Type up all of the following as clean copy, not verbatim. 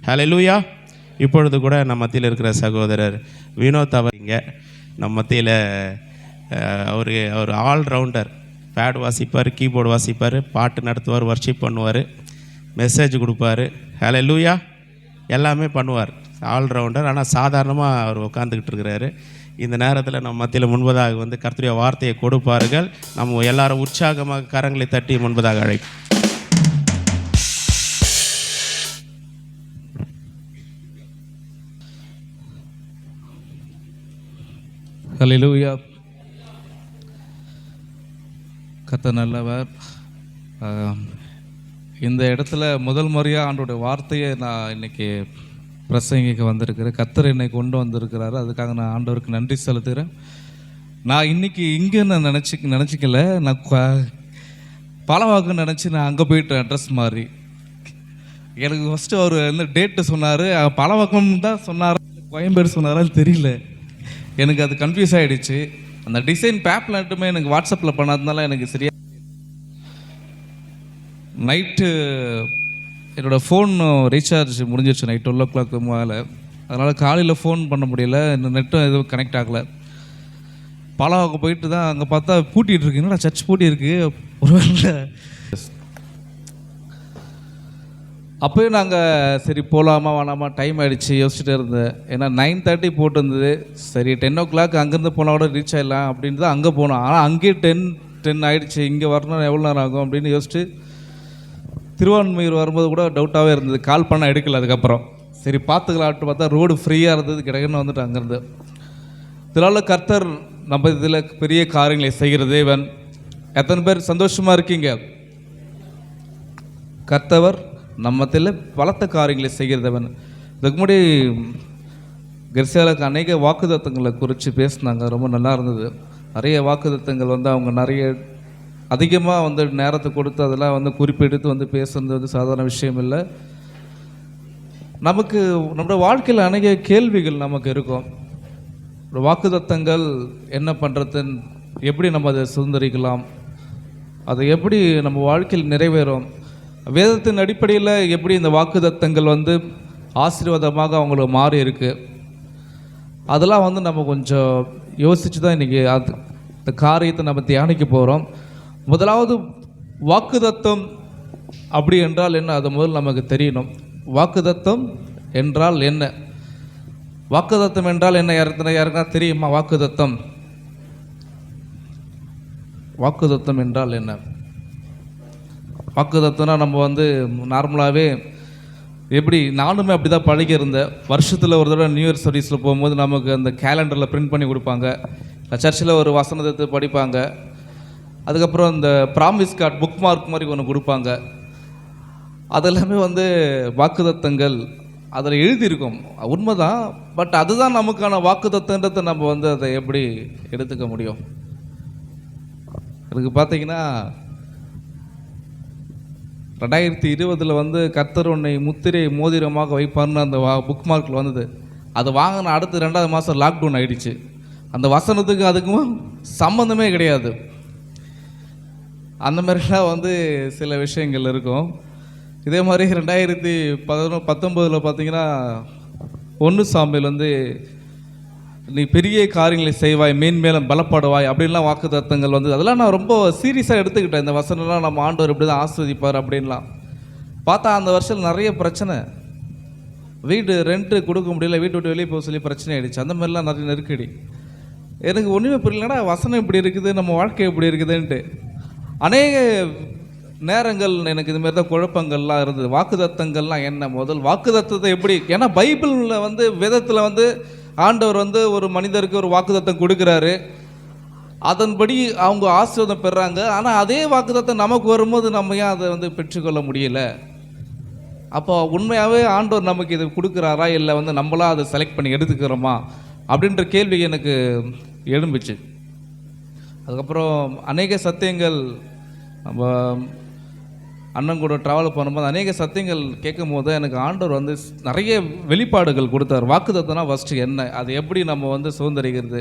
ஹல்லேலூயா. இப்பொழுது கூட நம்ம மத்தியில் இருக்கிற சகோதரர் வினோத் அவர் இங்கே நம்ம மத்தியில் அவர் ஆல்ரவுண்டர். பேட் வாசிப்பார், கீபோர்டு வாசிப்பார், பாட்டு நடத்துவார், வர்ஷிப் பண்ணுவார், மெசேஜ் கொடுப்பார். ஹல்லேலூயா. எல்லாமே பண்ணுவார், ஆல்ரவுண்டர். ஆனால் சாதாரணமாக அவர் உட்காந்துக்கிட்டு இருக்கிறாரு. இந்த நேரத்தில் நம்ம மத்தியில் முன்பதாக வந்து கர்த்தருடைய வார்த்தையை கொடுப்பார்கள். நம்ம எல்லாரும் உற்சாகமாக கரங்களை தட்டி முன்பதாக அழைப்போம். ஹல்லேலூயா. கர்த்தர் நல்லவர். இந்த இடத்துல முதல் முறையாக ஆண்டோடைய வார்த்தையை நான் இன்னைக்கு பிரசங்கிக்க வந்திருக்கிறேன். கர்த்தர் என்னை கொண்டு வந்திருக்கிறாரு. அதுக்காக நான் ஆண்டவருக்கு நன்றி செலுத்துகிறேன். நான் இன்னைக்கு இங்கே நான் நினச்சிக்கல. நான் பலவாக்குன்னு நினச்சி நான் அங்கே போயிட்டேன். அட்ரஸ் மாதிரி எனக்கு ஃபஸ்ட்டு அவர் வந்து டேட்டு சொன்னார். பலவாக்கம் தான் சொன்னார், கோயம்பேடு சொன்னாரான்னு தெரியல. எனக்கு அது கன்ஃபியூஸ் ஆகிடுச்சு. அந்த டிசைன் பேப்லெட்டுமே எனக்கு வாட்ஸ்அப்பில் பண்ணாததுனால எனக்கு சரியா நைட்டு என்னோடய ஃபோன் ரீசார்ஜ் முடிஞ்சிருச்சு நைட் 12 o'clock மேலே. அதனால் காலையில் ஃபோன் பண்ண முடியல, இந்த நெட்டும் எதுவும் கனெக்ட் ஆகலை. பாலாவுக்கு போயிட்டு தான் அங்கே பார்த்தா பூட்டிகிட்டு இருக்கு. என்னடா சர்ச் பூட்டி இருக்கு ஒரு வேளை. அப்போயும் நாங்கள் சரி போகலாமா வேணாமா, டைம் ஆகிடுச்சு யோசிச்சுட்டே இருந்தேன். ஏன்னா 9:30 போட்டிருந்தது. சரி 10 o'clock அங்கேருந்து போனால் கூட ரீச் ஆகிடலாம் அப்படின்ட்டு தான் அங்கே போனோம். ஆனால் அங்கேயே 10 ஆகிடுச்சு. இங்கே வரணும் எவ்வளோ நேரம் ஆகும் அப்படின்னு யோசிச்சு திருவான்மையூர் வரும்போது கூட டவுட்டாகவே இருந்தது. கால் பண்ண எடுக்கல. அதுக்கப்புறம் சரி பார்த்துக்கலான்ட்டு பார்த்தா ரோடு ஃப்ரீயாக இருந்தது. கிடக்குன்னு வந்துட்டு அங்கேருந்து. இதனால் கர்த்தர் நம்ம இதில் பெரிய காரியங்களை செய்கிற தேவன். எத்தனை பேர் சந்தோஷமாக இருக்கீங்க? கர்த்தவர் நம்மத்தில் பலத்த காரியங்களை செய்கிறதவன். இதுக்கு முன்னாடி கெர்சியாலுக்கு அநேக வாக்குத்தத்தங்களை குறித்து பேசினாங்க. ரொம்ப நல்லா இருந்தது. நிறைய வாக்குத்தத்தங்கள் வந்து அவங்க நிறைய அதிகமாக வந்து நேரத்தை கொடுத்து அதெல்லாம் வந்து குறிப்பெடுத்து வந்து பேசுறது வந்து சாதாரண விஷயம் இல்லை. நமக்கு நம்மளோட வாழ்க்கையில் அநேக கேள்விகள் நமக்கு இருக்கும். வாக்குத்தத்தங்கள் என்ன பண்ணுறதுன்னு, எப்படி நம்ம அதை சுதந்திரிக்கலாம், அதை எப்படி நம்ம வாழ்க்கையில் நிறைவேறும், வேதத்தின் அடிப்படையில் எப்படி இந்த வாக்குத்தத்தங்கள் வந்து ஆசீர்வாதமாக அவங்களுக்கு மாறி இருக்கு, அதெல்லாம் வந்து நம்ம கொஞ்சம் யோசித்து தான் இன்றைக்கி இந்த காரியத்தை நம்ம தியானிக்க போகிறோம். முதலாவது வாக்குத்தத்தம் அப்படி என்றால் என்ன, அது முதல் நமக்கு தெரியணும். வாக்குத்தத்தம் என்றால் என்ன? வாக்குத்தத்தம் என்றால் என்ன? யாருக்குன்னா தெரியுமா? வாக்குத்தத்தம் என்றால் என்ன? வாக்குத்தத்தம்னா நம்ம வந்து நார்மலாகவே எப்படி, நானுமே அப்படி தான் பழகி இருந்தேன். வருஷத்தில் ஒரு தடவை நியூ இயர் சர்வீஸில் போகும்போது நமக்கு அந்த கேலண்டரில் பிரிண்ட் பண்ணி கொடுப்பாங்க. சர்ச்சில் ஒரு வசனத்தை படிப்பாங்க. அதுக்கப்புறம் இந்த ப்ராமிஸ் கார்டு புக் மார்க் மாதிரி ஒன்று கொடுப்பாங்க. அதெல்லாமே வந்து வாக்குத்தத்தங்கள் அதில் எழுதியிருக்கும். உண்மைதான். பட் அதுதான் நமக்கான வாக்குத்தத்தன்றதை நம்ம வந்து அதை எப்படி எடுத்துக்க முடியும்? அதுக்கு பார்த்தீங்கன்னா 2020 வந்து கர்த்தர் உன்னை முத்திரை மோதிரமாக வைப்பார்னு அந்த புக் மார்க்கில் வந்தது. அது வாங்கின அடுத்த 2வது மாதம் லாக்டவுன் ஆகிடுச்சு. அந்த வசனத்துக்கு அதுக்கும் சம்மந்தமே கிடையாது. அந்த மாதிரிலாம் வந்து சில விஷயங்கள் இருக்கும். இதே மாதிரி 2019 பார்த்தீங்கன்னா 1 சாமுவேல் வந்து நீ பெரிய காரியங்களை செய்வாய், மேன்மேலும் பலப்படுவாய் அப்படின்லாம் வாக்குத்தத்தங்கள் வந்து அதெல்லாம் நான் ரொம்ப சீரியஸாக எடுத்துக்கிட்டேன். இந்த வசனம்லாம் நம்ம ஆண்டவர் இப்படி தான் ஆஸ்வதிப்பார் அப்படின்லாம் பார்த்தா அந்த வருஷம் நிறைய பிரச்சனை. வீடு ரெண்ட்டு கொடுக்க முடியல, வீட்டு விட்டு வெளியே போக சொல்லி பிரச்சனை ஆகிடுச்சு. அந்த மாதிரிலாம் நிறைய நெருக்கடி. எனக்கு ஒன்றுமே புரியலடா, வசனம் இப்படி இருக்குது, நம்ம வாழ்க்கை இப்படி இருக்குதுன்ட்டு அநேக நேரங்கள் எனக்கு இதுமாரி தான் குழப்பங்கள்லாம் இருந்தது. வாக்குத்தத்தங்கள்லாம் என்ன, முதல் வாக்குத்தத்தத்தை எப்படி, ஏன்னா பைபிளில் வந்து வேதத்தில் வந்து ஆண்டவர் வந்து ஒரு மனிதருக்கு ஒரு வாக்குத்தத்தம் கொடுக்குறாரு, அதன்படி அவங்க ஆசீர்வாதம் பெறுறாங்க. ஆனால் அதே வாக்குத்தத்தம் நமக்கு வரும்போது நம்ம ஏன் அதை வந்து பெற்றுக்கொள்ள முடியல? அப்போ உண்மையாகவே ஆண்டவர் நமக்கு இது கொடுக்குறாரா, இல்லை வந்து நம்மளா அதை செலக்ட் பண்ணி எடுத்துக்கிறோமா அப்படின்ற கேள்வி எனக்கு எழும்பிச்சு. அதுக்கப்புறம் அநேக சத்தியங்கள் நம்ம அண்ணன் கூட ட்ராவல் பண்ணும்போது அநேக சத்தியங்கள் கேட்கும் போது எனக்கு ஆண்டவர் வந்து நிறைய வெளிப்பாடுகள் கொடுத்தார். வாக்குத்தத்தம்னா ஃபஸ்ட்டு என்ன, அது எப்படி நம்ம வந்து சுதந்திரிக்கிறது,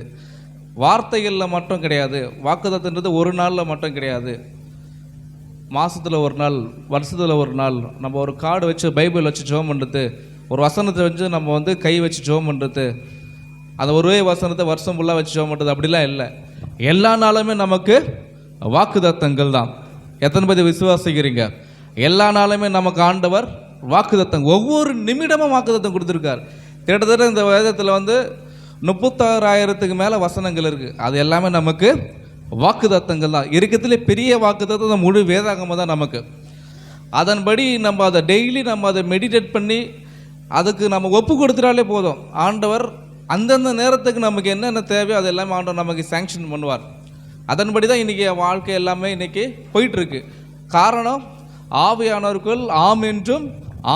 வார்த்தைகளில் மட்டும் கிடையாது. வாக்குத்தத்தன்றது ஒரு நாளில் மட்டும் கிடையாது. மாதத்தில் ஒரு நாள், வருஷத்தில் ஒரு நாள் நம்ம ஒரு கார்டு வச்சு பைபிள் வச்சு ஜெபம் பண்ணுறது ஒரு வசனத்தை வச்சு நம்ம வந்து கை வச்சு ஜெபம் பண்ணுறது, அந்த ஒரே வசனத்தை வருஷம் ஃபுல்லாக வச்சு ஜெபம் பண்ணுறது அப்படிலாம் இல்லை. எல்லா நாளுமே நமக்கு வாக்குத்தத்தங்கள் தான். எத்தனை பேர் விசுவாசிக்கிறீங்க? எல்லா நாளுமே நமக்கு ஆண்டவர் வாக்குத்தத்தம், ஒவ்வொரு நிமிடமும் வாக்குத்தத்தம் கொடுத்துருக்கார். கிட்டத்தட்ட இந்த வேதத்தில் வந்து 36,000க்கு மேலே வசனங்கள் இருக்குது. அது எல்லாமே நமக்கு வாக்குத்தத்தங்கள் தான். இருக்கிறதுலே பெரிய வாக்குத்தத்தம் முழு வேதாகமம் தான் நமக்கு. அதன்படி நம்ம அதை டெய்லி நம்ம அதை மெடிடேட் பண்ணி அதுக்கு நம்ம ஒப்பு கொடுத்துட்டாலே போதும். ஆண்டவர் அந்தந்த நேரத்துக்கு நமக்கு என்னென்ன தேவையோ அது எல்லாமே ஆண்டவர் நமக்கு சேங்ஷன் பண்ணுவார். அதன்படி தான் இன்றைக்கி வாழ்க்கை எல்லாமே இன்றைக்கி போயிட்டுருக்கு. காரணம், ஆவியானவர்கள் ஆம் என்றும்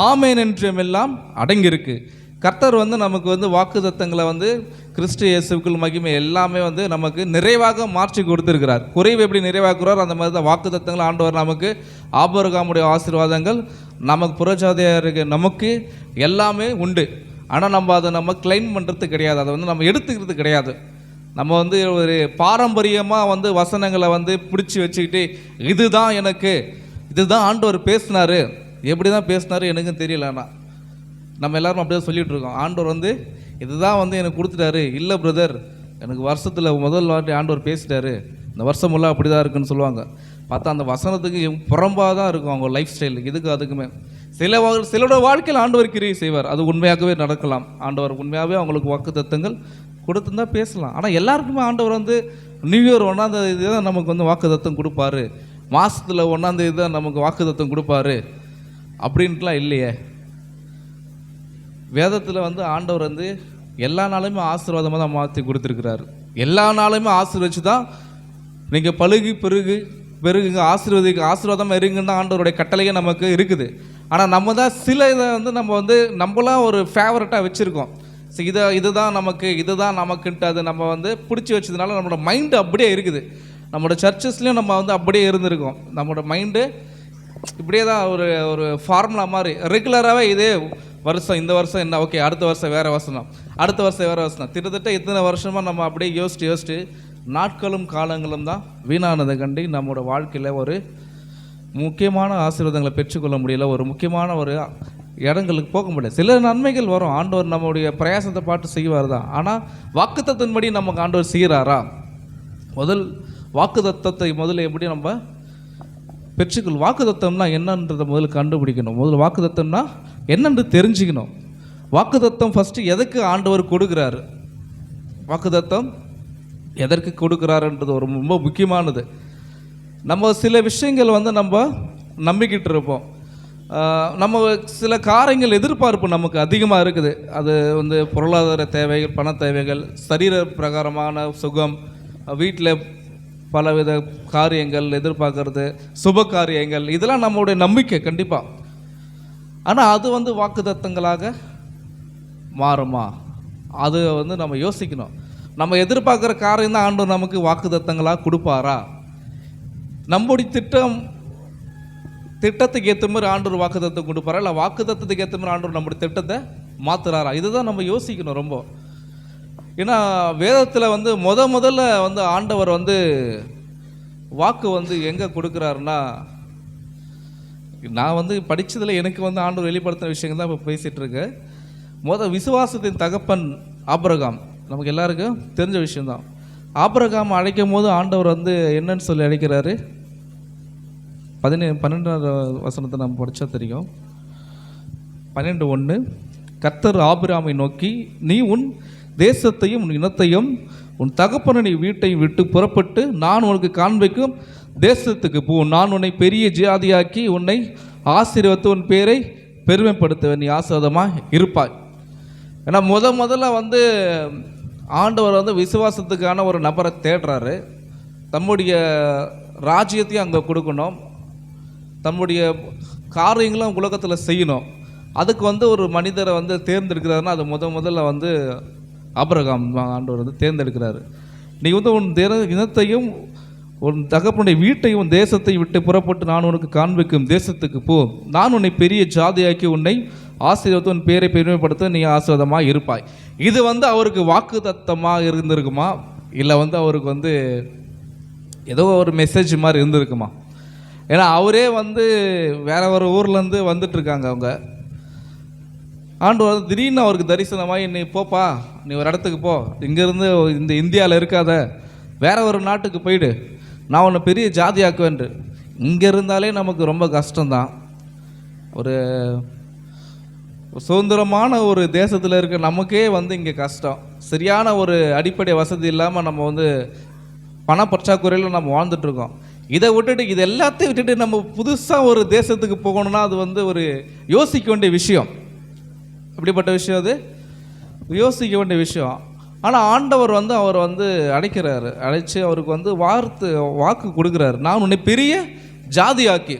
ஆமேன் என்றும் எல்லாம் அடங்கியிருக்கு. கர்த்தர் வந்து நமக்கு வந்து வாக்குத்தத்தங்களை வந்து கிறிஸ்து இயேசுவுக்குள் மகிமை எல்லாமே வந்து நமக்கு நிறைவாக மாற்றி கொடுத்துருக்கிறார். குறைவு எப்படி நிறைவாக்குறார் அந்த மாதிரி தான் வாக்குத்தத்தங்கள் ஆண்டவர் நமக்கு ஆபிரகாமுடைய ஆசீர்வாதங்கள் நமக்கு புறஜாதியாருக்கு நமக்கு எல்லாமே உண்டு. ஆனால் நம்ம அதை நம்ம கிளைம் பண்ணுறது கிடையாது, அதை வந்து நம்ம எடுத்துக்கிறது கிடையாது. நம்ம வந்து ஒரு பாரம்பரியமாக வந்து வசனங்களை வந்து பிடிச்சி வச்சுக்கிட்டு இதுதான் எனக்கு, இதுதான் ஆண்டவர் பேசினார், எப்படி தான் பேசினார் எனக்கும் தெரியல. ஆனால் நம்ம எல்லாரும் அப்படியே சொல்லிகிட்டு இருக்கோம், ஆண்டவர் வந்து இதுதான் வந்து எனக்கு கொடுத்துட்டாரு. இல்லை பிரதர், எனக்கு வருஷத்தில் முதல் வாட்டி ஆண்டவர் பேசிட்டாரு, இந்த வருஷம் எல்லாம் அப்படி தான் இருக்குன்னு சொல்லுவாங்க. பார்த்தா அந்த வசனத்துக்கு புறம்பாக தான் இருக்கும் அவங்க லைஃப் ஸ்டைல். இதுக்கு அதுக்குமே சிலரோட வாழ்க்கையில் ஆண்டவர் கிரியை செய்வார், அது உண்மையாகவே நடக்கலாம். ஆண்டவர் உண்மையாகவே அவங்களுக்கு வாக்குத்தத்தங்கள் கொடுத்துருந்தா பேசலாம். ஆனால் எல்லாருக்குமே ஆண்டவர் வந்து நியூ இயர் 1ஆம் தேதி தான் நமக்கு வந்து வாக்குத்தத்தம் கொடுப்பாரு, மாதத்தில் 1ஆம் தேதி தான் நமக்கு வாக்குத்தத்தம் கொடுப்பாரு அப்படின்ட்டுலாம் இல்லையே. வேதத்தில் வந்து ஆண்டவர் வந்து எல்லா நாளுமே ஆசீர்வாதமாக தான் மாற்றி கொடுத்துருக்கிறாரு. எல்லா நாளுமே ஆசீர்வதிச்சு தான் நீங்கள் பழுகி பெருகுங்க ஆசீர்வாதமாக இருங்கன்னு தான் ஆண்டவருடைய கட்டளையே நமக்கு இருக்குது. ஆனால் நம்ம தான் சில இதை வந்து நம்மளாம் ஒரு ஃபேவரட்டாக வச்சுருக்கோம். ஸோ இதுதான் நமக்குன்ட்டு அதை நம்ம வந்து பிடிச்சி வச்சதுனால நம்மளோட மைண்டு அப்படியே இருக்குது. நம்மளோட சர்ச்சஸ்லேயும் நம்ம வந்து அப்படியே இருந்திருக்கோம். நம்மளோட மைண்டு இப்படியே தான் ஒரு ஃபார்முலா மாதிரி ரெகுலராகவே இதே வருஷம், இந்த வருஷம் என்ன, ஓகே அடுத்த வருஷம் வேறு வசனம், அடுத்த வருஷம் வேறு வசனம், கிட்டத்தட்ட இத்தனை வருஷமாக நம்ம அப்படியே யோசிச்சு நாட்களும் காலங்களும் தான் வீணானதை கண்டு நம்மளோட வாழ்க்கையில் ஒரு முக்கியமான ஆசீர்வாதங்களை பெற்றுக்கொள்ள முடியல, ஒரு முக்கியமான ஒரு இடங்களுக்கு போக முடியல. சில நன்மைகள் வரும், ஆண்டவர் நம்முடைய பிரயாசத்தை பார்த்து செய்வார் தான். ஆனால் வாக்குத்தத்தின்படி நமக்கு ஆண்டவர் செய்கிறாரா? முதல் வாக்குத்தத்தத்தை முதல்ல எப்படி நம்ம பெற்றுக்கொள், வாக்குத்தத்தம்னா என்னன்றதை முதல்ல கண்டுபிடிக்கணும். முதல்ல வாக்குத்தத்தம்னா என்னென்று தெரிஞ்சுக்கணும். வாக்குத்தத்தம் ஃபஸ்ட்டு எதுக்கு ஆண்டவர் கொடுக்குறாரு, வாக்குத்தத்தம் எதற்கு கொடுக்குறாருன்றது ஒரு ரொம்ப முக்கியமானது. நம்ம சில விஷயங்கள் வந்து நம்ம நம்பிக்கிட்டு இருப்போம், நம்ம சில காரியங்கள் எதிர்பார்ப்பு நமக்கு அதிகமாக இருக்குது. அது வந்து பொருளாதார தேவைகள், பண தேவைகள், சரீர பிரகாரமான சுகம், வீட்டில் பலவித காரியங்கள் எதிர்பார்க்கறது, சுப காரியங்கள், இதெல்லாம் நம்மளுடைய நம்பிக்கை கண்டிப்பாக. ஆனால் அது வந்து வாக்குத்தத்தங்களாக மாறுமா? அது வந்து நம்ம யோசிக்கணும். நம்ம எதிர்பார்க்குற காரியம் தான் ஆண்டவர் நமக்கு வாக்குத்தத்தங்களாக கொடுப்பாரா? நம்முடைய திட்டத்துக்கு ஏற்ற மாதிரி ஆண்டவர் வாக்குத்தத்தம் கொடுப்பாரா, இல்லை வாக்குத்தத்துக்கு ஏற்ற மாதிரி ஆண்டவர் நம்முடைய திட்டத்தை மாற்றுறாரா? இதுதான் நம்ம யோசிக்கணும் ரொம்ப. ஏன்னா வேதத்தில் வந்து முதல்ல வந்து ஆண்டவர் வந்து வாக்கு வந்து எங்கே கொடுக்குறாருன்னா, நான் வந்து படித்ததில் எனக்கு வந்து ஆண்டவர் வெளிப்படுத்தின விஷயங்கள் தான் இப்போ பேசிகிட்டு இருக்கேன். விசுவாசத்தின் தகப்பன் ஆபிரகாம் நமக்கு எல்லாருக்கும் தெரிஞ்ச விஷயந்தான். ஆபிரகாம் அழைக்கும் போது ஆண்டவர் வந்து என்னன்னு சொல்லி அழைக்கிறாரு? 12வது வசனத்தை நம்ம படித்தா தெரியும். 12:1 கர்த்தர் ஆபிரகாமை நோக்கி, நீ உன் தேசத்தையும் உன் இனத்தையும் உன் தகப்பனை வீட்டையும் விட்டு புறப்பட்டு நான் உனக்கு காண்பிக்கும் தேசத்துக்கு போ. நான் உன்னை பெரிய ஜாதியாக்கி உன்னை ஆசீர்வதித்து உன் பேரை பெருமைப்படுத்துவேன், நீ ஆசீர்வாதமாக இருப்பாய். ஏன்னா முதல்ல வந்து ஆண்டவர் வந்து விசுவாசத்துக்கான ஒரு நபரை தேடுறாரு. தம்முடைய ராஜ்யத்தையும் அங்கே கொடுக்கணும், தம்முடைய காரியங்களும் உலகத்தில் செய்யணும். அதுக்கு வந்து ஒரு மனிதரை வந்து தேர்ந்தெடுக்கிறாருன்னா அது முதல்ல வந்து ஆபிரகாம் ஆண்டவர் வந்து தேர்ந்தெடுக்கிறாரு. நீ வந்து உன் இனத்தையும் உன் தகப்பனுடைய வீட்டையும் உன் தேசத்தை விட்டு புறப்பட்டு நான் உனக்கு காண்பிக்கும் தேசத்துக்கு போ. நான் உன்னை பெரிய ஜாதியாக்கி உன்னை ஆசீர்வதித்து உன் பேரை பெருமைப்படுத்த நீ ஆசீர்வாதமாக இருப்பாய். இது வந்து அவருக்கு வாக்குத்தத்தமாக இருந்திருக்குமா, இல்லை வந்து அவருக்கு வந்து ஏதோ ஒரு மெசேஜ் மாதிரி இருந்திருக்குமா? ஏன்னா அவரே வந்து வேற ஒரு ஊர்லேருந்து வந்துட்டுருக்காங்க. அவங்க ஆண்டவர் வந்து திடீர்னு அவருக்கு தரிசனமாகி, நீ போப்பா, நீ ஒரு இடத்துக்கு போ, இங்கேருந்து இந்த இந்தியாவில் இருக்காத, வேற ஒரு நாட்டுக்கு போயிடு, நான் உன்னை பெரிய ஜாதி ஆக்குவேன்ட்டு. இங்கே இருந்தாலே நமக்கு ரொம்ப கஷ்டம்தான். ஒரு சுதந்திரமான ஒரு தேசத்தில் இருக்க நமக்கே வந்து இங்கே கஷ்டம். சரியான ஒரு அடிப்படை வசதி இல்லாமல் நம்ம வந்து பணப்பற்றாக்குறையில் நம்ம வாழ்ந்துட்டுருக்கோம். இதை விட்டுட்டு, இது எல்லாத்தையும் விட்டுட்டு நம்ம புதுசாக ஒரு தேசத்துக்கு போகணும்னா அது வந்து ஒரு யோசிக்க வேண்டிய விஷயம். அப்படிப்பட்ட விஷயம் அது, யோசிக்க வேண்டிய விஷயம். ஆனால் ஆண்டவர் வந்து அவர் வந்து அழைக்கிறாரு, அழைச்சி அவருக்கு வந்து வாக்கு கொடுக்குறாரு, நான் உன்னை பெரிய ஜாதி ஆக்கி.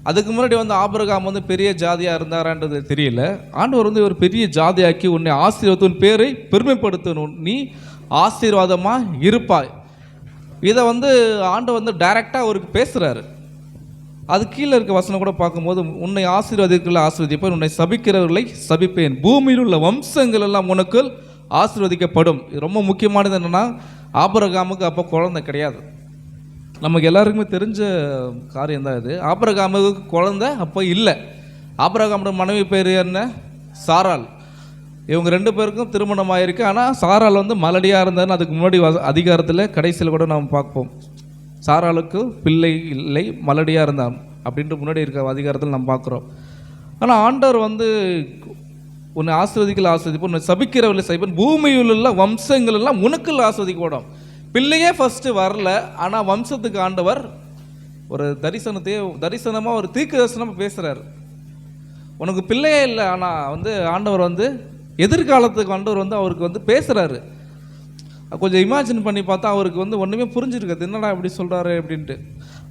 அதுக்கு முன்னாடி வந்து ஆபிரகாம் வந்து பெரிய ஜாதியாக இருந்தாரான்றது தெரியல. ஆண்டவர் வந்து ஒரு பெரிய ஜாதியாக்கி உன்னை ஆசீர்வாதம், உன் பேரை பெருமைப்படுத்தணும், நீ ஆசீர்வாதமாக இருப்பாய். இதை வந்து ஆண்டவர் வந்து டைரெக்டாக அவருக்கு பேசுகிறாரு. அது கீழே இருக்க வசனம் கூட பார்க்கும்போது, உன்னை ஆசீர்வதிக்கல ஆசீர்வதிப்பேன், உன்னை சபிக்கிறவர்களை சபிப்பேன், பூமியில் உள்ள வம்சங்கள் எல்லாம் உனக்கு ஆசீர்வதிக்கப்படும். ரொம்ப முக்கியமானது என்னென்னா, ஆபிரகாமுக்கு அப்போ குழந்தை கிடையாது. நமக்கு எல்லாருக்குமே தெரிஞ்ச காரியம் தான் இது. ஆபிரகாமுக்கு குழந்தை அப்போ இல்லை. ஆபிரகாமோட மனைவி பேர் என்ன? சாராள். இவங்க 2 பேருக்கும் திருமணம் ஆகிருக்கு. ஆனால் சாராள் வந்து மலடியாக இருந்தாருன்னு அதுக்கு முன்னாடி அதிகாரத்தில் கடைசியில் கூட நாம் பார்ப்போம். சாராளுக்கு பிள்ளை இல்லை, மலடியாக இருந்தான் அப்படின்ட்டு முன்னாடி இருக்க அதிகாரத்தில் நம்ம பார்க்குறோம். ஆனால் ஆண்டவர் வந்து உன்னை ஆசீர்வதிப்பேன், உன்னை சபிக்கிறவர்களை சபிப்பேன், பூமியில் உள்ள வம்சங்கள் எல்லாம் உனக்கு ஆசீர்வதிக்கப்படும். பிள்ளையே ஃபஸ்ட்டு வரல, ஆனால் வம்சத்துக்கு ஆண்டவர் ஒரு தரிசனமாக ஒரு தீர்க்கதரிசனமாக பேசுகிறார். உனக்கு பிள்ளையே இல்லை, ஆனால் வந்து ஆண்டவர் வந்து எதிர்காலத்துக்கு ஆண்டவர் வந்து அவருக்கு வந்து பேசுகிறாரு. கொஞ்சம் இமேஜின் பண்ணி பார்த்தா அவருக்கு வந்து ஒன்றுமே புரிஞ்சிருக்காது, என்னடா இப்படி சொல்கிறாரு அப்படின்ட்டு.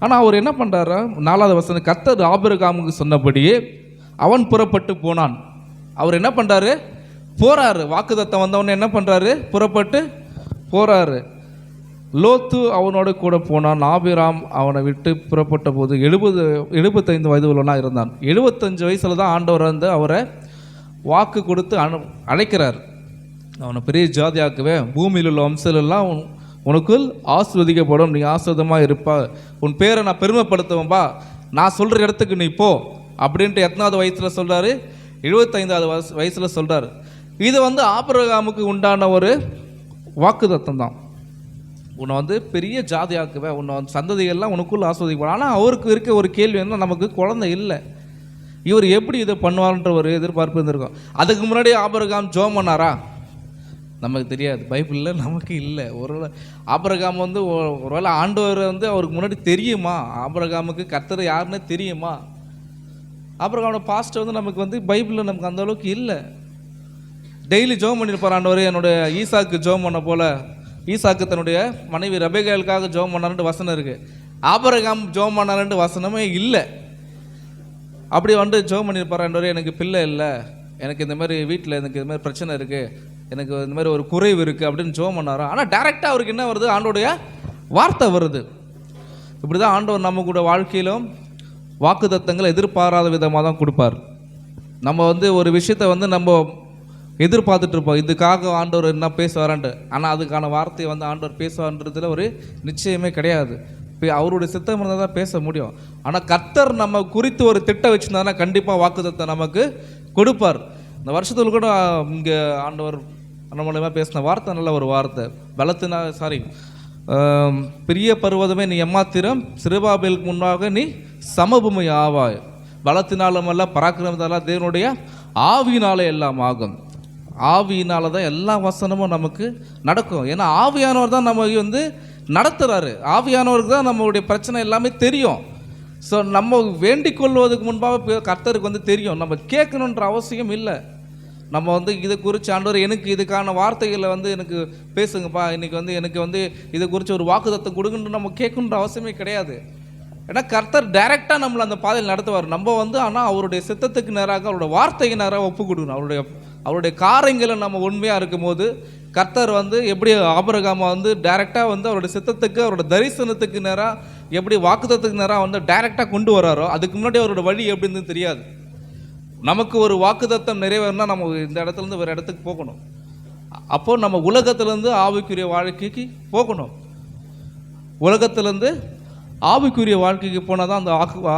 ஆனால் அவர் என்ன பண்ணுறாரு, 4வது வசனம், கர்த்தர் ஆபிரகாமுக்கு சொன்னபடியே அவன் புறப்பட்டு போனான். அவர் என்ன பண்ணுறாரு, போகிறாரு. வாக்குத்தத்தம் வந்தவொடனே என்ன பண்ணுறாரு, புறப்பட்டு போகிறாரு. லோத்து அவனோட கூட போனான். ஆபிராம் அவனை விட்டு புறப்பட்ட போது 75 வயது உள்ளவனாக இருந்தான். 75 வயசில் தான் ஆண்டவர் வந்து அவரை வாக்கு கொடுத்து அழைக்கிறார். அவனை பெரிய ஜாதி ஆக்குவேன், பூமியில் உள்ள வம்சலெல்லாம் உனக்குள் ஆசீர்வதிக்கப்படும், நீ ஆசீர்வாதமாக இருப்பா, உன் பேரை நான் பெருமைப்படுத்துவேன்பா, நான் சொல்கிற இடத்துக்கு நீ போ அப்படின்ட்டு எத்தனாவது வயசில் சொல்கிறாரு, 75வது வயசில் சொல்கிறார். இது வந்து ஆபிரகாமுக்கு உண்டான ஒரு வாக்குத்தத்தம் தான். உன்னை வந்து பெரிய ஜாதி ஆக்குவேன், உன்னை வந்து சந்ததிகள்லாம் உனக்குள்ள ஆஸ்வதிக்கப்படும். ஆனால் அவருக்கு இருக்க ஒரு கேள்வி என்ன, நமக்கு குழந்தை இல்லை, இவர் எப்படி இதை பண்ணுவார்ன்ற ஒரு எதிர்பார்ப்பு இருந்திருக்கும். அதுக்கு முன்னாடி ஆபிரகாம் ஜெபம் பண்ணாரா நமக்கு தெரியாது, பைபிளில் நமக்கு இல்லை. ஒருவேளை ஆபிரகாம் வந்து ஒருவேளை ஆண்டவர் வந்து அவருக்கு முன்னாடி தெரியுமா, ஆபிரகாமுக்கு கர்த்தர் யாருன்னே தெரியுமா? ஆபிரகாமோட பாஸ்ட் வந்து நமக்கு வந்து பைபிளில் நமக்கு அந்த அளவுக்கு இல்லை. டெய்லி ஜெபம் பண்ணியிருப்பார் ஆண்டவர். என்னுடைய ஈசாக்கு ஜெபம் பண்ண போல ஈசாக்கு தன்னுடைய மனைவி ரெபெக்காளுக்காக ஜெபம் பண்ணாருன்னு வசனம் இருக்குது. ஆபிரகாம் ஜெபம் பண்ணாருன்னு வசனமே இல்லை. அப்படி வந்து ஜெபம் பண்ணியிருப்பார் ஆண்டவர், எனக்கு பிள்ளை இல்லை, எனக்கு இந்த மாதிரி வீட்டில் எனக்கு இந்த மாதிரி பிரச்சனை இருக்குது, எனக்கு இந்த மாதிரி ஒரு குறைவு இருக்குது அப்படின்னு ஜெபம் பண்ணாரோ. ஆனால் டைரெக்டாக அவருக்கு என்ன வருது, ஆண்டோடைய வார்த்தை வருது. இப்படி தான் ஆண்டவர் நம்ம கூட வாழ்க்கையிலும் வாக்குத்தத்தங்களை எதிர்பாராத விதமாக தான் கொடுப்பார். நம்ம வந்து ஒரு விஷயத்தை வந்து நம்ம எதிர்பார்த்துட்டு இருப்போம், இதுக்காக ஆண்டவர் என்ன பேசுவாரான்ட்டு. ஆனால் அதுக்கான வார்த்தையை வந்து ஆண்டவர் பேசுவார்ன்றதுல ஒரு நிச்சயமே கிடையாது. இப்போ அவருடைய சித்தம் இருந்தால் தான் பேச முடியும். ஆனால் கர்த்தர் நம்ம குறித்து ஒரு திட்டம் வச்சுருந்தாருன்னா கண்டிப்பாக வாக்குத்தத்தை நமக்கு கொடுப்பார். இந்த வருஷத்துல கூட இங்கே ஆண்டவர் நம்ம மூலமாக பேசின வார்த்தை நல்ல ஒரு வார்த்தை. பெரிய பர்வதமே நீ எம்மாத்திரம், சிறுபாபேலுக்கு முன்னாக நீ சமபூமி ஆவாய், பலத்தினாலும் அல்ல பராக்கிரமத்தால தேவனுடைய ஆவியினாலே எல்லாம் ஆகும். ஆவியினால தான் எல்லா வசனமும் நமக்கு நடக்கும். ஏன்னா ஆவியானவர் தான் நம்ம வந்து நடத்துகிறாரு. ஆவியானவருக்கு தான் நம்மளுடைய பிரச்சனை எல்லாமே தெரியும். ஸோ நம்ம வேண்டிக் கொள்வதற்கு முன்பாக கர்த்தருக்கு வந்து தெரியும், நம்ம கேட்கணுன்ற அவசியம் இல்லை. நம்ம வந்து இதை குறித்து ஆண்டவர் எனக்கு இதுக்கான வார்த்தைகளை வந்து எனக்கு பேசுங்கப்பா, இன்றைக்கி வந்து எனக்கு வந்து இதை குறித்து ஒரு வாக்குத்தத்தம் கொடுங்கன்னு நம்ம கேட்கணுன்ற அவசியமே கிடையாது. ஏன்னா கர்த்தர் டைரெக்டாக நம்மளை அந்த பாதையில் நடத்துவார். நம்ம வந்து ஆனால் அவருடைய சித்தத்துக்கு நேராக, அவருடைய வார்த்தைக்கு நேராக ஒப்பு கொடுக்கணும். அவருடைய காரியங்களை நம்ம உண்மையாக இருக்கும்போது கர்த்தர் வந்து எப்படி ஆபிரகாமை வந்து டைரெக்டாக வந்து அவருடைய சித்தத்துக்கு, அவருடைய தரிசனத்துக்கு நேராக, எப்படி வாக்குத்தத்துக்கு நேராக வந்து டைரெக்டாக கொண்டு வராரோ, அதுக்கு முன்னாடி அவரோட வழி எப்படின்னு தெரியாது. நமக்கு ஒரு வாக்குத்தத்தம் நிறைவேறினா நம்ம இந்த இடத்துலேருந்து வேறு இடத்துக்கு போகணும். அப்போது நம்ம உலகத்துலேருந்து ஆவிக்குரிய வாழ்க்கைக்கு போகணும். உலகத்துலேருந்து ஆவிக்குரிய வாழ்க்கைக்கு போனால் தான்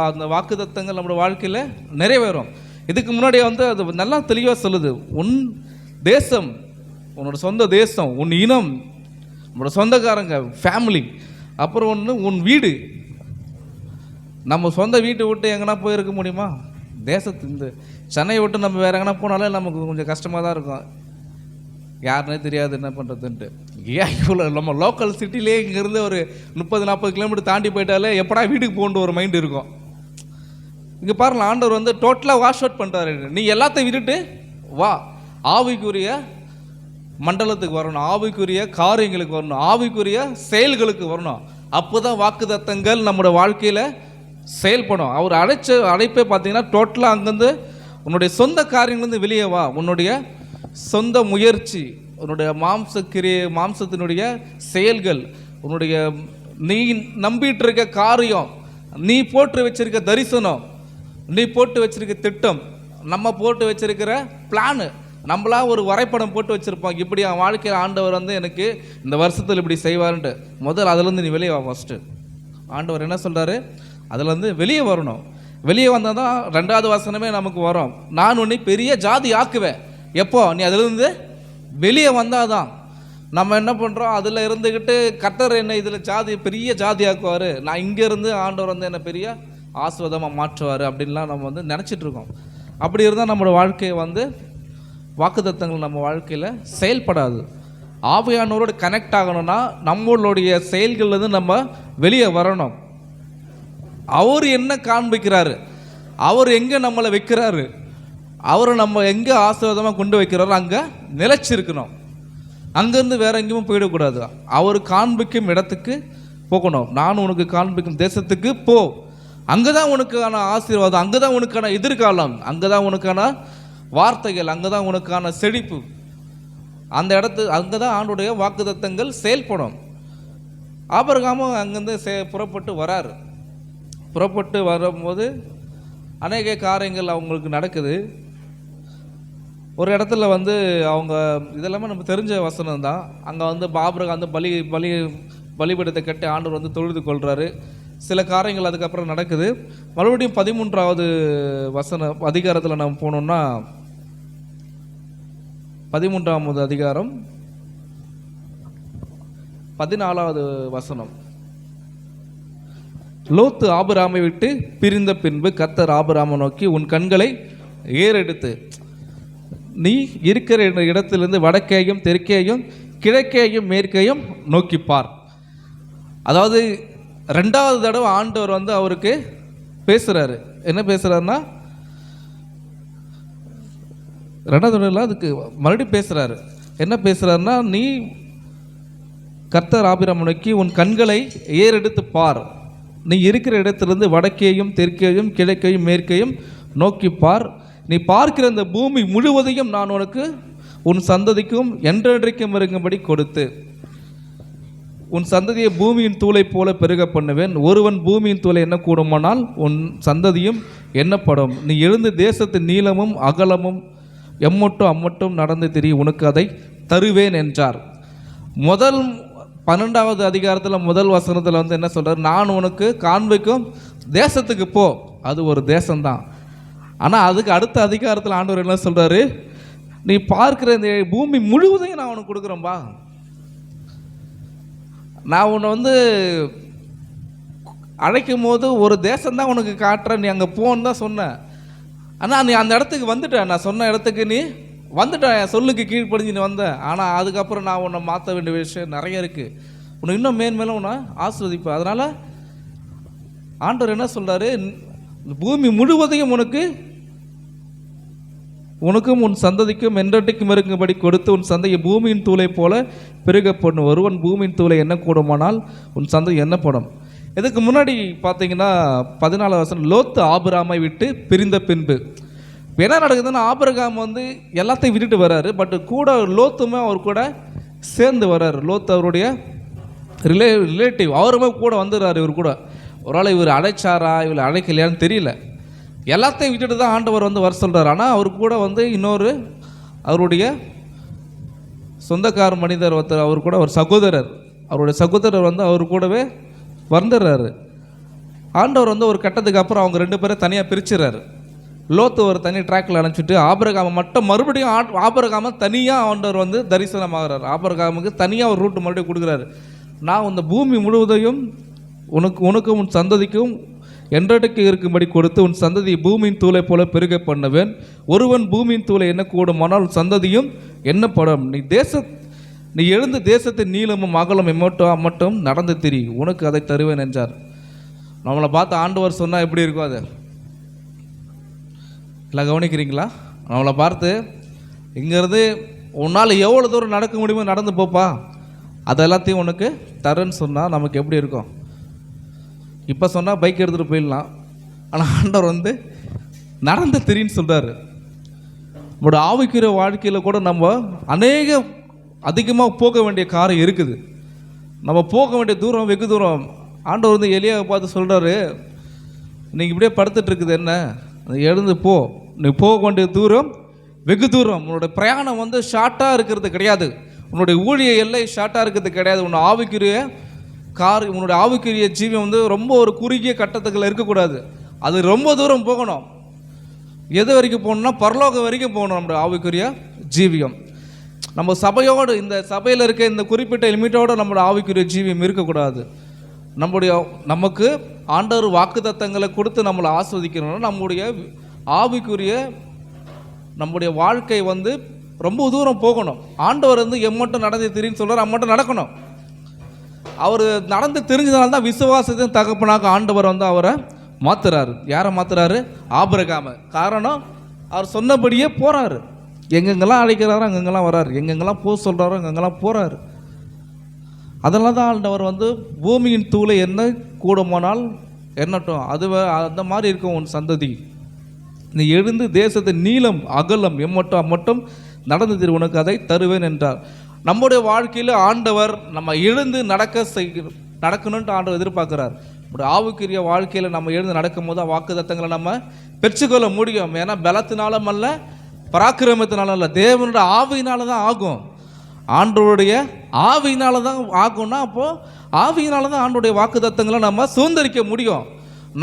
அந்த வாக்குத்தத்தங்கள் நம்மளோட வாழ்க்கையில் நிறைவேறும். இதுக்கு முன்னாடி வந்து அது நல்லா தெளிவாக சொல்லுது. உன் தேசம், உன்னோட சொந்த தேசம், உன் இனம், உன்னோட சொந்தக்காரங்க, ஃபேமிலி, அப்புறம் ஒன்று உன் வீடு. நம்ம சொந்த வீட்டை விட்டு எங்கன்னா போயிருக்க முடியுமா? தேசத்து இந்த சென்னையை விட்டு நம்ம வேறு எங்கன்னா போனாலே நமக்கு கொஞ்சம் கஷ்டமாக தான் இருக்கும். யாருன்னே தெரியாது என்ன பண்ணுறதுன்ட்டு. ஏன் இவ்வளோ நம்ம லோக்கல் சிட்டிலே இங்கேருந்து ஒரு 30-40 கிலோமீட்டர் தாண்டி போயிட்டாலே எப்படா வீட்டுக்கு போகணுன்ற ஒரு மைண்டு இருக்கும். இங்கே பாருங்கள், ஆண்டவர் வந்து டோட்டலாக வாஷ் அவுட் பண்ணுறாரு. நீ எல்லாத்தையும் விட்டுட்டு வா, ஆவிக்குரிய மண்டலத்துக்கு வரணும், ஆவிக்குரிய காரியங்களுக்கு வரணும், ஆவிக்குரிய செயல்களுக்கு வரணும். அப்போ தான் வாக்குத்தத்தங்கள் நம்மளோட வாழ்க்கையில் செயல்படும். அவர் அழைப்பே பார்த்தீங்கன்னா டோட்டலாக அங்கேருந்து உன்னுடைய சொந்த காரியங்கள்லேருந்து வெளியே வா. உன்னுடைய சொந்த முயற்சி, உன்னுடைய மாம்சத்தினுடைய செயல்கள், உன்னுடைய நீ நம்பிட்டு இருக்க காரியம், நீ போட்டு வச்சிருக்க தரிசனம், நீ போட்டு வச்சிருக்க திட்டம், நம்ம போட்டு வச்சிருக்கிற பிளானு, நம்மளா ஒரு வரைபடம் போட்டு வச்சுருப்போம். இப்படி என் வாழ்க்கையில் ஆண்டவர் வந்து எனக்கு இந்த வருஷத்தில் இப்படி செய்வார்ன்ட்டு. முதல்ல அதுலேருந்து நீ வெளியே வா. ஃபஸ்ட்டு ஆண்டவர் என்ன சொல்கிறாரு? அதுலேருந்து வெளியே வரணும். வெளியே வந்தால் தான் 2வது வசனமே நமக்கு வரும். நான் உன்னை பெரிய ஜாதி ஆக்குவேன். எப்போ? நீ அதுலேருந்து வெளியே வந்தால் தான். நம்ம என்ன பண்ணுறோம்? அதில் இருந்துக்கிட்டு கர்த்தர் என்னை இதில் பெரிய ஜாதி ஆக்குவார், நான் இங்கேருந்து ஆண்டவர் வந்து என்னை பெரிய ஆசீர்வாதமாக மாற்றுவார் அப்படின்லாம் நம்ம வந்து நினச்சிட்ருக்கோம். அப்படி இருந்தால் நம்மளோட வாழ்க்கையை வந்து வாக்குத்தத்தங்கள் நம்ம வாழ்க்கையில் செயல்படாது. ஆவியானவரோடு கனெக்ட் ஆகணும்னா நம்மளுடைய செயல்கள்லேருந்து நம்ம வெளியே வரணும். அவர் என்ன காண்பிக்கிறாரு, அவர் எங்கே நம்மளை வைக்கிறாரு, அவரை நம்ம எங்கே ஆசீர்வாதமாக கொண்டு வைக்கிறாரோ அங்கே நிலைச்சிருக்கணும். அங்கேருந்து வேற எங்கேயும் போயிடக்கூடாது. அவர் காண்பிக்கும் இடத்துக்கு போகணும். நான் உனக்கு காண்பிக்கும் தேசத்துக்கு போ. அங்கே தான் உனக்கான ஆசீர்வாதம், அங்கே தான் உனக்கான எதிர்காலம், அங்கே தான் உனக்கான வார்த்தைகள், அங்கே தான் உனக்கான செழிப்பு. அந்த அங்கே தான் ஆண்டுடைய வாக்குத்தத்தங்கள் செயல்படும். ஆபிரகாமும் அங்கேருந்து புறப்பட்டு வராரு. புறப்பட்டு வரும்போது அநேக காரியங்கள் அவங்களுக்கு நடக்குது. ஒரு இடத்துல வந்து அவங்க இதெல்லாமே நம்ம தெரிஞ்ச வசனம் தான். அங்கே வந்து ஆபிரகாம் வந்து பலிபீடத்தை கட்டி ஆண்டவர் வந்து தொழுது கொள்கிறாரு. சில காரியங்கள் அதுக்கப்புறம் நடக்குது. மறுபடியும் 13வது அதிகாரத்தில் நம்ம போனோம்னா 13வது அதிகாரம் 14வது வசனம். லோத்து ஆபிரகாமை விட்டு பிரிந்த பின்பு கர்த்தர் ஆபிரகாமை நோக்கி, உன் கண்களை ஏறெடுத்து நீ இருக்கிற இடத்திலிருந்து வடக்கேயும் தெற்கேயும் கிழக்கேயும் மேற்கேயும் நோக்கிப்பார். அதாவது 2வது தடவை ஆண்டவர் வந்து அவருக்கு பேசுகிறாரு. என்ன பேசுகிறாருன்னா, 2வது தடவை அதுக்கு மறுபடியும் பேசுகிறாரு. என்ன பேசுகிறாருன்னா, நீ கர்த்தர் ஆபிரகாமை நோக்கி உன் கண்களை ஏறெடுத்து பார், நீ இருக்கிற இடத்திலிருந்து வடக்கேயும் தெற்கேயும் கிழக்கையும் மேற்கையும் நோக்கிப்பார், நீ பார்க்கிற இந்த பூமி முழுவதையும் நான் உனக்கு உன் சந்ததிக்கும் என்றென்றைக்கும் இருக்கும்படி கொடுத்து உன் சந்ததியை பூமியின் தூளை போல பெருக பண்ணுவேன். ஒருவன் பூமியின் தூளை என்ன கூடுமானால் உன் சந்ததியும் எண்ணப்படும். நீ எழுந்து தேசத்தின் நீளமும் அகலமும் எம்மட்டும் அம்மட்டும் நடந்து திரி, உனக்கு அதை தருவேன் என்றார். முதல் 12வது அதிகாரத்தில் முதல் வசனத்தில் வந்து என்ன சொல்கிறார்? நான் உனக்கு காண்பிக்கும் தேசத்துக்கு போ. அது ஒரு தேசம்தான். ஆனால் அதுக்கு அடுத்த அதிகாரத்தில் ஆண்டவர் என்ன சொல்கிறாரு? நீ பார்க்குற இந்த பூமி முழுவதையும் நான் உனக்கு கொடுக்குறேன்பா. நான் உன்னை வந்து அழைக்கும் போது ஒரு தேசம்தான் உனக்கு காட்டுறேன், நீ அங்கே போன்னு தான் சொன்னேன். ஆனால் நீ அந்த இடத்துக்கு வந்துட்ட, நான் சொன்ன இடத்துக்கு நீ வந்துட்ட, என் சொல்லுக்கு கீழ்ப்படிஞ்சு நீ வந்த. ஆனால் அதுக்கப்புறம் நான் உன்னை மாற்ற வேண்டிய விஷயம் நிறைய இருக்குது. உன்னை இன்னும் மேன்மேலும் உன்னை ஆஸ்வதிப்பேன். அதனால் ஆண்டவர் என்ன சொல்கிறாரு? பூமி முழுவதையும் உனக்கும் உன் சந்ததிக்கும் என்றைக்கும் இருக்கும்படி கொடுத்து உன் சந்தையை பூமியின் தூளை போல பெருக பண்ணும். ஒருவன் பூமியின் தூளை என்ன கூடுமானால் உன் சந்தை என்னப்படும். இதுக்கு முன்னாடி பார்த்தீங்கன்னா 14வது வசனம், லோத்து ஆபிரகாமை விட்டு பிரிந்த பின்பு என்ன நடக்குதுன்னா, ஆபிரகாம் வந்து எல்லாத்தையும் விட்டுட்டு வர்றாரு. பட் கூட லோத்துமே அவர் கூட சேர்ந்து வர்றாரு. லோத்து அவருடைய ரிலேட்டிவ், அவருமே கூட வந்துடுறாரு. இவர் கூட ஒரு ஆள் இவர் அழைச்சாரா இவர் அழைக்கலையான்னு தெரியல. எல்லாத்தையும் விட்டுட்டு தான் ஆண்டவர் வந்து வர சொல்கிறார். ஆனால் அவர் கூட வந்து இன்னொரு அவருடைய சொந்தக்கார மனிதர் ஒருத்தர், அவர் கூட ஒரு சகோதரர், அவருடைய சகோதரர் வந்து அவர் கூடவே வந்துடுறாரு. ஆண்டவர் வந்து ஒரு கட்டத்துக்கு அப்புறம் அவங்க 2 பேரை தனியாக பிரிச்சுறாரு. லோத்து ஒரு தனி ட்ராக்கில் அனுப்பிச்சிட்டு ஆபிரகாமை மட்டும் மறுபடியும் ஆபிரகாமை தனியாக ஆண்டவர் வந்து தரிசனமாகிறார். ஆபிரகாமுக்கு தனியாக ஒரு ரூட்டு மறுபடியும் கொடுக்குறாரு. நான் இந்த பூமி முழுவதையும் உனக்கும் உன் சந்ததிக்கும் என்றைக்கு இருக்கும்படி கொடுத்து உன் சந்ததியை பூமியின் தூளை போல பெருக பண்ணுவேன். ஒருவன் பூமியின் தூளை என்ன கூடுமானால் சந்ததியும் என்னப்படும். நீ எழுந்து தேசத்தின் நீளமும் அகலம் மட்டும் நடந்து திரி, உனக்கு அதை தருவேன் என்றார். நம்மளை பார்த்து ஆண்டவர் சொன்னால் எப்படி இருக்கும்? அது இல்லை, கவனிக்கிறீங்களா? நம்மளை பார்த்து இங்கேருந்து உன்னால் எவ்வளோ தூரம் நடக்க முடியுமோ நடந்து போப்பா, அதெல்லாத்தையும் உனக்கு தரேன்னு சொன்னால் நமக்கு எப்படி இருக்கும்? இப்போ சொன்னால் பைக் எடுத்துகிட்டு போயிடலாம். ஆனால் ஆண்டவர் வந்து நடந்து திரின்னு சொல்கிறாரு. நம்மளோட ஆவிக்குரிய வாழ்க்கையில் கூட நம்ம அதிகமாக போக வேண்டிய காரியம் இருக்குது. நம்ம போக வேண்டிய தூரம் வெகு தூரம். ஆண்டவர் வந்து எலியாவை பார்த்து சொல்கிறாரு, நீங்கள் இப்படியே படுத்துட்டு இருக்குது என்ன, எழுந்து போ, நீ போக வேண்டிய தூரம் வெகு தூரம். உன்னோட பிரயாணம் வந்து ஷார்ட்டாக இருக்கிறது கிடையாது. உன்னுடைய ஊழிய எல்லை ஷார்ட்டாக இருக்கிறது கிடையாது. உன்னுடைய ஆவிக்குரிய ஜீவியம் வந்து ரொம்ப ஒரு குறுகிய கட்டத்துக்குள்ள இருக்கக்கூடாது. அது ரொம்ப தூரம் போகணும். எது வரைக்கும் போகணும்னா பரலோகம் வரைக்கும் போகணும். நம்முடைய ஆவிக்குரிய ஜீவியம் நம்ம சபையோடு, இந்த சபையில் இருக்க இந்த குறிப்பிட்ட லிமிட்டோடு நம்மளுடைய ஆவிக்குரிய ஜீவியம் இருக்கக்கூடாது. நமக்கு ஆண்டவர் வாக்குத்தத்தங்களை கொடுத்து நம்மளை ஆஸ்வதிக்கணும்னா நம்முடைய வாழ்க்கை வந்து ரொம்ப தூரம் போகணும். ஆண்டவர் வந்து எம்மட்டும் நடந்து திரின்னு சொல்கிறார், அம்மட்டும் நடக்கணும். அவர் நடந்து தெரிஞ்சதுனால தான் விசுவாசத்தின் தகப்பனாக ஆண்டவர் வந்து அவரை மாத்துறாரு. யாரை மாத்துறாரு? ஆபிரகாமை. காரணம், அவர் சொன்னபடியே போகிறாரு. எங்கெங்கெல்லாம் அழைக்கிறாரோ அங்கெங்கெல்லாம் வராரு, எங்கெங்கெல்லாம் போக சொல்கிறாரோ அங்கெங்கெல்லாம் போகிறாரு. அதனால தான் ஆண்டவர் வந்து பூமியின் தூளை என்ன கூடுமானால் எண்ணட்டும், அந்த மாதிரி இருக்கும் உன் சந்ததி. நீ எழுந்து தேசத்தின் நீளம் அகலம் மட்டும் நடந்து திரு, உனக்கு அதை தருவேன் என்றார். நம்முடைய வாழ்க்கையில் ஆண்டவர் நம்ம எழுந்து நடக்கணுன்ட்டு ஆண்டவர் எதிர்பார்க்குறார். நம்முடைய ஆவிக்குரிய வாழ்க்கையில் நம்ம எழுந்து நடக்கும் போது வாக்குத்தத்தங்களை நம்ம பெற்றுக்கொள்ள முடியும். ஏன்னா பலத்தினாலும் அல்ல, பராக்கிரமத்தினாலும் அல்ல, தேவனுடைய ஆவியினால தான் ஆகும். ஆண்டவருடைய ஆவியினால தான் ஆகும்னா அப்போது ஆவியினால தான் ஆண்டவருடைய வாக்குத்தத்தங்களை நம்ம சுதந்திரிக்க முடியும்.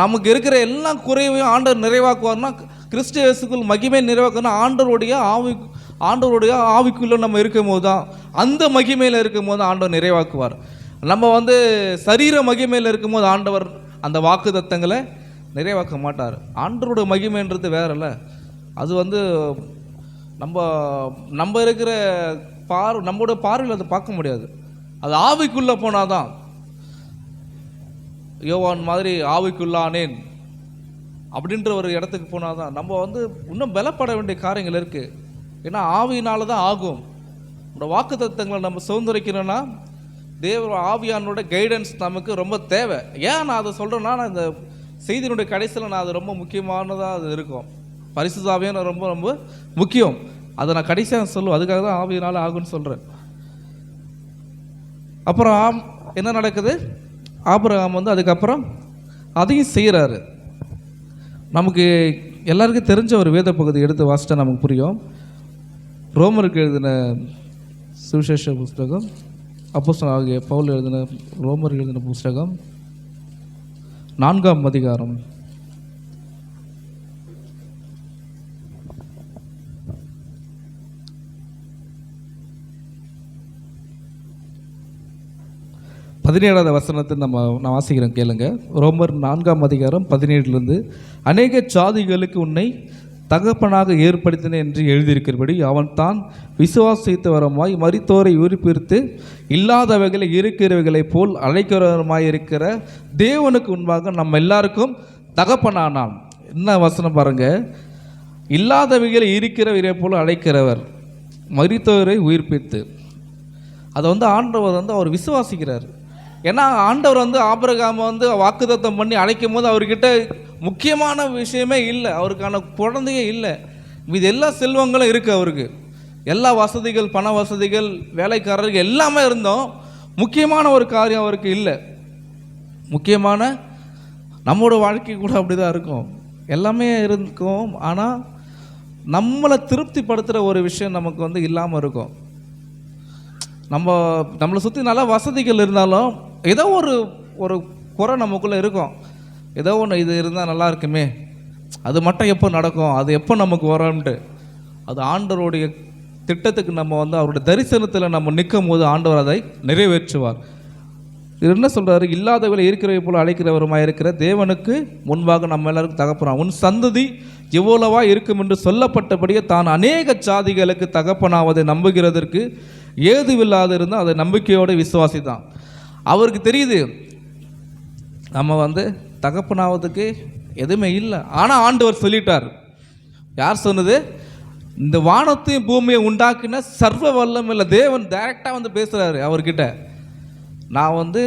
நமக்கு இருக்கிற எல்லா குறைவையும் ஆண்டவர் நிறைவாக்குவார்னா, கிறிஸ்து இயேசுக்குள் மகிமை நிறைவாக்குன்னா ஆண்டவருடைய ஆவிக்குள்ளே நம்ம இருக்கும் போது தான், அந்த மகிமையில் இருக்கும் போது ஆண்டவர் நிறைவாக்குவார். நம்ம வந்து சரீர மகிமையில் இருக்கும்போது ஆண்டவர் அந்த வாக்குத்தத்தங்களை நிறைவாக்க மாட்டார். ஆண்டவருடைய மகிமைன்றது வேறல்ல. அது வந்து நம்ம இருக்கிற நம்மளோட பார்வையில் அதை பார்க்க முடியாது. அது ஆவிக்குள்ளே போனால் தான். யோவான் மாதிரி ஆவிக்குள்ளானேன் அப்படின்ற ஒரு இடத்துக்கு போனால் தான் நம்ம வந்து இன்னும் பலப்பட வேண்டிய காரியங்கள் இருக்குது. ஏன்னா ஆவியினால தான் ஆகும். இந்த வாக்குத்தத்தங்களை நம்ம சுதந்திரிக்கணும்னா தேவ ஆவியானோட கைடன்ஸ் நமக்கு ரொம்ப தேவை. ஏன் நான் அதை சொல்கிறேன்னா, நான் இந்த செய்தியினுடைய கடைசியில் நான் அது ரொம்ப முக்கியமானதாக அது இருக்கும். பரிசுத்த ஆவியான ரொம்ப ரொம்ப முக்கியம். அதை நான் கடைசியாக சொல்லுவேன். அதுக்காக தான் ஆவியினால் ஆகும்னு சொல்கிறேன். அப்புறம் என்ன நடக்குது? ஆபிரகாம் வந்து அதுக்கப்புறம் அதையும் செய்கிறாரு. நமக்கு எல்லாருக்கும் தெரிஞ்ச ஒரு வேத பகுதி எடுத்து வாசித்தா நமக்கு புரியும். ரோமருக்கு எழுதின சுவிசேஷ புஸ்தகம், அப்போஸ்தலன் ஆகிய பவுல் எழுதின ரோமருக்கு எழுதின புஸ்தகம் 4ஆம் அதிகாரம் 17வது வசனத்தை நான் வாசிக்கிறேன், கேளுங்க. ரோமர் 4ஆம் அதிகாரம் 17லேருந்து, அநேக சாதிகளுக்கு உன்னை தகப்பனாக ஏற்படுத்தினேன் என்று எழுதியிருக்கிறபடி அவன் தான் விசுவாசித்து வரமாய் மரித்தோரை உயிர்ப்பித்து இல்லாதவைகளை இருக்கிறவைகளைப் போல் அழைக்கிறவருமாய் இருக்கிற தேவனுக்கு முன்பாக நம்ம எல்லாருக்கும் தகப்பனானான். என்ன வசனம் பாருங்க. இல்லாதவைகளை இருக்கிறவரை போல் அழைக்கிறவர், மரித்தோரை உயிர்ப்பித்து. அதை வந்து ஆண்டவர் வந்து அவர் விசுவாசிக்கிறார். ஏன்னா ஆண்டவர் வந்து ஆபிரகாமை வந்து வாக்குத்தத்தம் பண்ணி அழைக்கும் போது அவர்கிட்ட முக்கியமான விஷயமே இல்லை, அவருக்கான குழந்தையே இல்லை. இது எல்லா செல்வங்களும் இருக்குது அவருக்கு, எல்லா வசதிகள், பண வசதிகள், வேலைக்காரர்கள் எல்லாமே இருந்தோம். முக்கியமான ஒரு காரியம் அவருக்கு இல்லை. முக்கியமான நம்மளோட வாழ்க்கை கூட அப்படி தான் இருக்கும், எல்லாமே இருக்கும். ஆனால் நம்மளை திருப்திப்படுத்துகிற ஒரு விஷயம் நமக்கு வந்து இல்லாமல் இருக்கும். நம்மளை சுற்றி நல்ல வசதிகள் இருந்தாலும் ஏதோ ஒரு குறை நமக்குள்ளே இருக்கும். ஏதோ ஒன்று இது இருந்தால் நல்லா இருக்குமே, அது மட்டும் எப்போ நடக்கும், அது எப்போ நமக்கு வரும்ன்ட்டு, அது ஆண்டவருடைய திட்டத்துக்கு நம்ம வந்து அவருடைய தரிசனத்தில் நம்ம நிற்கும் போது ஆண்டவர் அதை நிறைவேற்றுவார். இது என்ன சொல்கிறாரு, இல்லாதவர்களை இருக்கிறவை போல அழைக்கிறவருமாய் இருக்கிற தேவனுக்கு முன்பாக நம்ம எல்லாருக்கும் தகப்பனான் உன் சந்ததி எவ்வளவா இருக்கும் என்று சொல்லப்பட்டபடியே தான் அநேக ஜாதிகளுக்கு தகப்பனாவதை நம்புகிறதற்கு ஏதுவில்லாது இருந்தால் அதை நம்பிக்கையோடு விசுவாசித்தான். அவருக்கு தெரியுது நம்ம வந்து தகப்பனாவதுக்கு எதுவுமே இல்லை, ஆனால் ஆண்டவர் சொல்லிட்டார். யார் சொன்னது? இந்த வானத்தையும் பூமியை உண்டாக்கின சர்வ வல்லமையுள்ள தேவன் டைரெக்டாக வந்து பேசுகிறாரு அவர்கிட்ட. நான் வந்து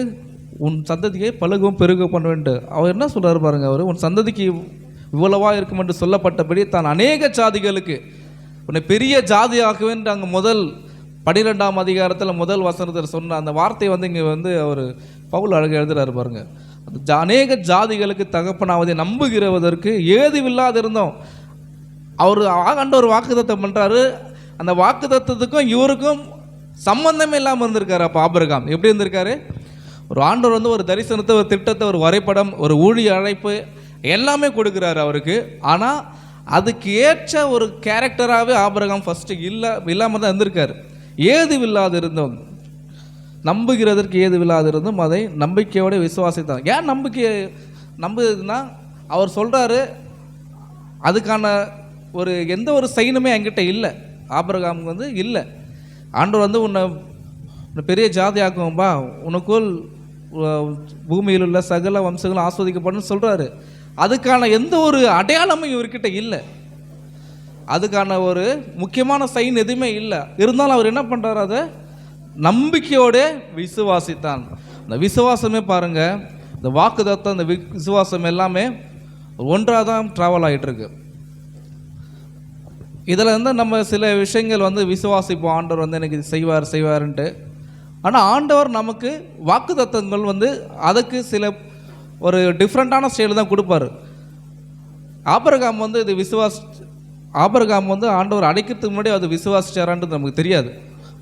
உன் சந்ததியை பழுகவும் பெருகவும் பண்ணுவேன்ட்டு. அவர் என்ன சொல்கிறாரு பாருங்க, அவர் உன் சந்ததிக்கு இவ்வளவா இருக்கும் என்று சொல்லப்பட்டபடி தான் அநேக ஜாதிகளுக்கு உன்னை பெரிய ஜாதியாக்குவேன். அங்கே முதல் 12ஆம் அதிகாரத்தில் முதல் வசனத்தில் சொன்ன அந்த வார்த்தை வந்து இங்கே வந்து அவர் பவுல் அழகாக எழுதுறாரு பாருங்க. அநேக ஜாதிகளுக்கு தகப்பனாவதை நம்புகிறவதற்கு ஏதுவில்லாது இருந்தோம். அவர் ஆண்டவர் வாக்குத்தத்தம் பண்ணுறாரு. அந்த வாக்குத்தத்தத்துக்கும் இவருக்கும் சம்பந்தமே இல்லாமல் இருந்திருக்காரு. அப்போ ஆபிரகாம் எப்படி இருந்திருக்காரு? ஒரு ஆண்டவர் வந்து ஒரு தரிசனத்தை, ஒரு திட்டத்தை, ஒரு வரைபடம், ஒரு ஊழிய அழைப்பு எல்லாமே கொடுக்குறாரு அவருக்கு. ஆனால் அதுக்கு ஏற்ற ஒரு கேரக்டராகவே ஆபிரகாம் ஃபஸ்ட்டு இல்லாமல் தான் இருந்திருக்காரு. ஏதுவில்லாது இருந்தோம், நம்புகிறதற்கு ஏதுவில்லாது இருந்தும் அதை நம்பிக்கையோட விசுவாசித்தாங்க. ஏன் நம்புதுன்னா அவர் சொல்கிறாரு அதுக்கான ஒரு எந்த ஒரு சைனுமே என்கிட்ட இல்லை, ஆபிரகாமுக்கு வந்து இல்லை. ஆண்டவர் வந்து உன்னை பெரிய ஜாதி ஆக்கும்பா, உனக்குள் பூமியில் உள்ள சகல வம்சங்களும் ஆஸ்வதிக்கப்படும் சொல்கிறாரு. அதுக்கான எந்த ஒரு அடையாளமும் இவர்கிட்ட இல்லை, அதுக்கான ஒரு முக்கியமான சைன் எதுவுமே இல்லை. இருந்தாலும் அவர் என்ன பண்ணுறாரு, அதை நம்பிக்கையோட விசுவாசித்தான். அந்த விசுவாசமே பாருங்கள், இந்த வாக்குத்தத்தம், இந்த விசுவாசம் எல்லாமே ஒன்றாக தான் ட்ராவல் ஆகிட்டுருக்கு. இதில் வந்து நம்ம சில விஷயங்கள் வந்து விசுவாசிப்போம், ஆண்டவர் வந்து எனக்கு செய்வார்ன்ட்டு. ஆனால் ஆண்டவர் நமக்கு வாக்குத்தத்தங்கள் வந்து அதுக்கு சில ஒரு டிஃப்ரெண்ட்டான ஸ்டைலில் தான் கொடுப்பாரு. ஆபிரகாம் வந்து இது ஆபிரகாம் வந்து ஆண்டவர் அடைக்கிறதுக்கு முன்னாடி அது விசுவாசிச்சாரான்றது நமக்கு தெரியாது.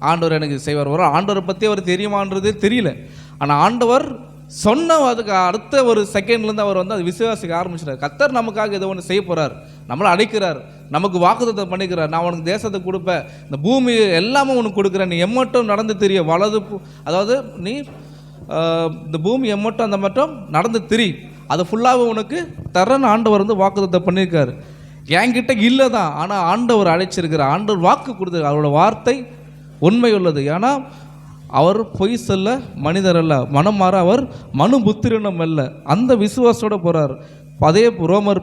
ஆண்டவர் எனக்கு செய்வார் வரும், ஆண்டவரை பற்றி அவர் தெரியுமான்றதே தெரியல. ஆனால் ஆண்டவர் சொன்ன அதுக்கு அடுத்த ஒரு செகண்ட்லேருந்து அவர் வந்து அது விசுவாசிக்க ஆரம்பிச்சிட்டார். கர்த்தர் நமக்காக ஏதோ ஒன்று செய்ய போகிறார், நம்மளை அழைக்கிறார், நமக்கு வாக்குத்தத்தம் பண்ணிக்கிறார். நான் உனக்கு தேசத்தை கொடுப்பேன், இந்த பூமி எல்லாமே உனக்கு கொடுக்குறேன், நீ எம்மட்டும் நடந்து தெரிய அதாவது நீ இந்த பூமி எம்மட்டும் அந்த மட்டும் நடந்து திரி, அதை ஃபுல்லாகவே உனக்கு தரன்னு ஆண்டவர் வந்து வாக்குத்தத்தம் பண்ணியிருக்காரு. என்கிட்ட இல்லை தான், ஆனால் ஆண்டவர் அழைச்சிருக்கிறார், ஆண்டவர் வாக்கு கொடுத்துரு, அவரோட வார்த்தை உண்மை உள்ளது. ஏன்னா அவர் பொய் சொல்ல மனிதர் அல்ல, மனம் மாற அவர் மனு புத்திரனும் அல்ல. அந்த விசுவாசத்தோடு போகிறார். அதே ரோமர்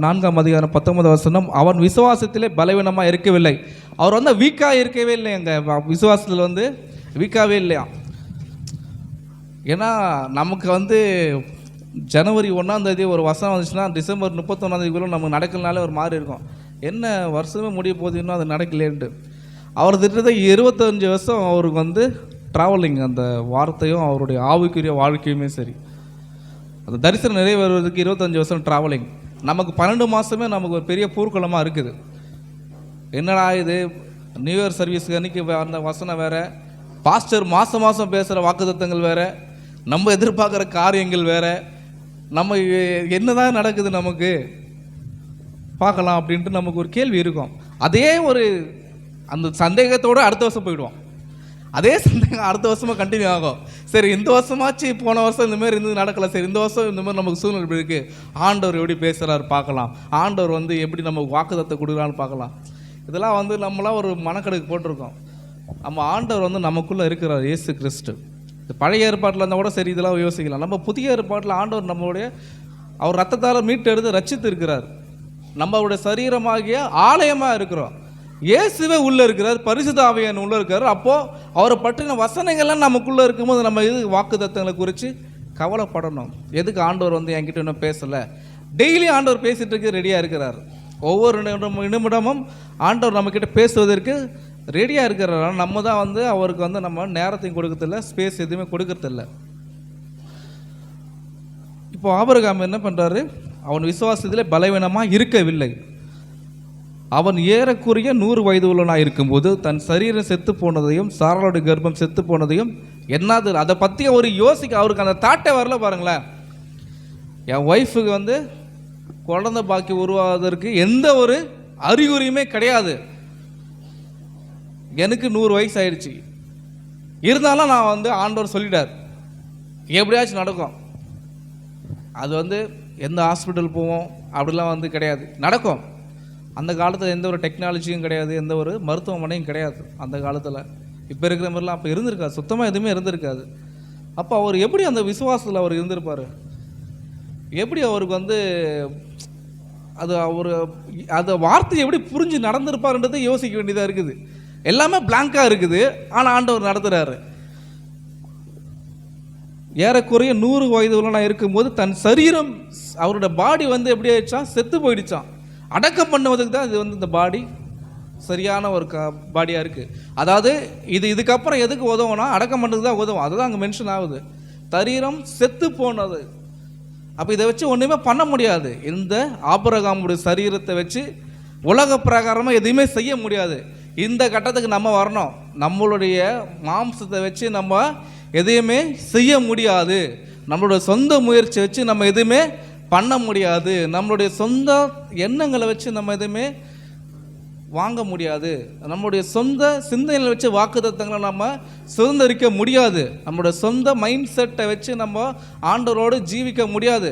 4ஆம் அதிகாரம் 19 வசனம், அவன் விசுவாசத்திலே பலவீனமாக இருக்கவில்லை. அவர் வந்து வீக்காக இருக்கவே இல்லை, எங்கள் விசுவாசத்தில் வந்து வீக்காகவே இல்லையா. ஏன்னா நமக்கு வந்து ஜனவரி 1ஆம் தேதி ஒரு வசனம் வந்துச்சுன்னா டிசம்பர் 31ஆம் தேதிக்குள்ளே நமக்கு நடக்கலனாலே ஒரு மாதிரி இருக்கும், என்ன வருஷமே முடிய போகுது இன்னும் அது நடக்கலேன்ட்டு. அவர் திட்டத்தை 25 வருஷம் அவருக்கு வந்து ட்ராவலிங், அந்த வார்த்தையும் அவருடைய ஆவிக்குரிய வாழ்க்கையுமே சரி, அந்த தரிசனம் நிறைவேறுவதற்கு 25 வருஷம் ட்ராவலிங். நமக்கு 12 மாதமே நமக்கு ஒரு பெரிய போர்க்குளமாக இருக்குது. என்னடா இது, நியூ இயர் சர்வீஸுக்கு அன்றைக்கி அந்த வசனம் வேறு, பாஸ்டர் மாதம் பேசுகிற வாக்குத்தத்தங்கள் வேறு, நம்ம எதிர்பார்க்குற காரியங்கள் வேறு, நம்ம என்ன தான் நடக்குது நமக்கு பார்க்கலாம் அப்படின்ட்டு நமக்கு ஒரு கேள்வி இருக்கும். அதே ஒரு அந்த சந்தேகத்தோடு அடுத்த வருஷம் போயிடுவோம், அதே சந்தேகம் அடுத்த வருஷமாக கண்டினியூ ஆகும். சரி இந்த வருஷமாச்சு, போன வருஷம் இந்தமாரி இருந்து நடக்கலை, சரி இந்த வருஷம் இந்த மாதிரி நமக்கு சூழ்நிலை எப்படி இருக்குது, ஆண்டவர் எப்படி பேசுகிறாரு பார்க்கலாம், ஆண்டவர் வந்து எப்படி நமக்கு வாக்குத்தத்தை கொடுக்குறான்னு பார்க்கலாம். இதெல்லாம் வந்து நம்மளாம் ஒரு மனக்கடுக்கு போட்டிருக்கோம். நம்ம ஆண்டவர் வந்து நமக்குள்ளே இருக்கிறார், இயேசு கிறிஸ்து. பழைய ஏற்பாட்டில் இருந்தால் கூட சரி, இதெல்லாம் யோசிக்கலாம். நம்ம புதிய ஏற்பாட்டில் ஆண்டவர் நம்மளுடைய அவர் ரத்தத்தால் மீட்டு எடுத்து ரட்சித்து இருக்கிறார். நம்மளுடைய சரீரமாகிய ஆலயமாக இருக்கிறோம், இயேசுவே உள்ளே இருக்கிறார், பரிசுத்த ஆவியானவர் உள்ளே இருக்கார். அப்போது அவரை பற்றின வசனங்கள்லாம் நமக்குள்ளே இருக்கும்போது நம்ம இது வாக்குத்தத்தங்களை குறித்து கவலைப்படணும். எதுக்கு ஆண்டவர் வந்து என்கிட்ட இன்னும் பேசலை, டெய்லி ஆண்டவர் பேசிகிட்டு இருக்க ரெடியாக இருக்கிறார். ஒவ்வொரு நிமிடமும் ஆண்டவர் நம்மக்கிட்ட பேசுவதற்கு ரெடியாக இருக்கிறார். நம்ம தான் வந்து அவருக்கு வந்து நம்ம நேரத்தையும் கொடுக்கறதில்ல, ஸ்பேஸ் எதுவுமே கொடுக்கறதில்ல. இப்போ ஆபிரகாம் என்ன பண்ணுறாரு, அவன் விசுவாசத்திலே பலவீனமாக இருக்கவில்லை. அவன் ஏறக்குறைய 100 வயது உள்ளவனாக இருக்கும்போது தன் சரீரம் செத்து போனதையும் சாராளுடைய கர்ப்பம் செத்து போனதையும் என்னது அதை பற்றி அவர் யோசிக்க, அவருக்கு அந்த தாட்டே வரல பாருங்களேன். என் ஒய்ஃபுக்கு வந்து குழந்தை பாக்கி உருவாவதற்கு எந்த ஒரு அறிகுறியுமே கிடையாது. எனக்கு 100 வயசு ஆயிடுச்சு, இருந்தாலும் நான் வந்து ஆண்டவர் சொல்லிட்டார் எப்படியாச்சும் நடக்கும். அது வந்து எந்த ஹாஸ்பிட்டல் போவோம் அப்படிலாம் வந்து கிடையாது, நடக்கும். அந்த காலத்தில் எந்த ஒரு டெக்னாலஜியும் கிடையாது, எந்த ஒரு மருத்துவமனையும் கிடையாது அந்த காலத்தில். இப்போ இருக்கிற மாதிரிலாம் அப்போ இருந்திருக்காது, சுத்தமாக எதுவுமே இருந்திருக்காது. அப்போ அவர் எப்படி அந்த விசுவாசத்தில் அவர் இருந்திருப்பார், எப்படி அவருக்கு வந்து அது அவர் அந்த வார்த்தையை எப்படி புரிஞ்சு நடந்திருப்பாருன்றதை யோசிக்க வேண்டியதாக இருக்குது. எல்லாமே பிளாங்காக இருக்குது, ஆனால் ஆண்டவர் நடத்துகிறாரு. ஏறக்குறைய 100 வயதுலாம் இருக்கும்போது தன் சரீரம் அவரோட பாடி வந்து எப்படி ஆயிடுச்சான், செத்து போயிடுச்சான். அடக்கம் பண்ணுவதுக்கு தான் இது வந்து இந்த பாடி சரியான ஒரு பாடியாக இருக்குது. அதாவது இதுக்கப்புறம் எதுக்கு உதவும்னா அடக்கம் பண்ணுறதுக்கு தான் உதவும். அதுதான் அங்கே மென்ஷன் ஆகுது, சரீரம் செத்து போனது. அப்போ இதை வச்சு ஒன்றுமே பண்ண முடியாது. இந்த ஆபிரகாமுடைய சரீரத்தை வச்சு உலக பிரகாரமாக எதுவுமே செய்ய முடியாது. இந்த கட்டத்துக்கு நம்ம வரணும். நம்மளுடைய மாம்சத்தை வச்சு நம்ம எதையுமே செய்ய முடியாது. நம்மளுடைய சொந்த முயற்சி வச்சு நம்ம எதுவுமே பண்ண முடியாது. நம்மளுடைய சொந்த எண்ணங்களை வச்சு நம்ம எதுவுமே வாங்க முடியாது. நம்மளுடைய சொந்த சிந்தனைகளை வச்சு வாக்குத்தத்தங்களை நம்ம சுதந்திரிக்க முடியாது. நம்மளுடைய சொந்த மைண்ட் செட்டை வச்சு நம்ம ஆண்டவரோடு ஜீவிக்க முடியாது.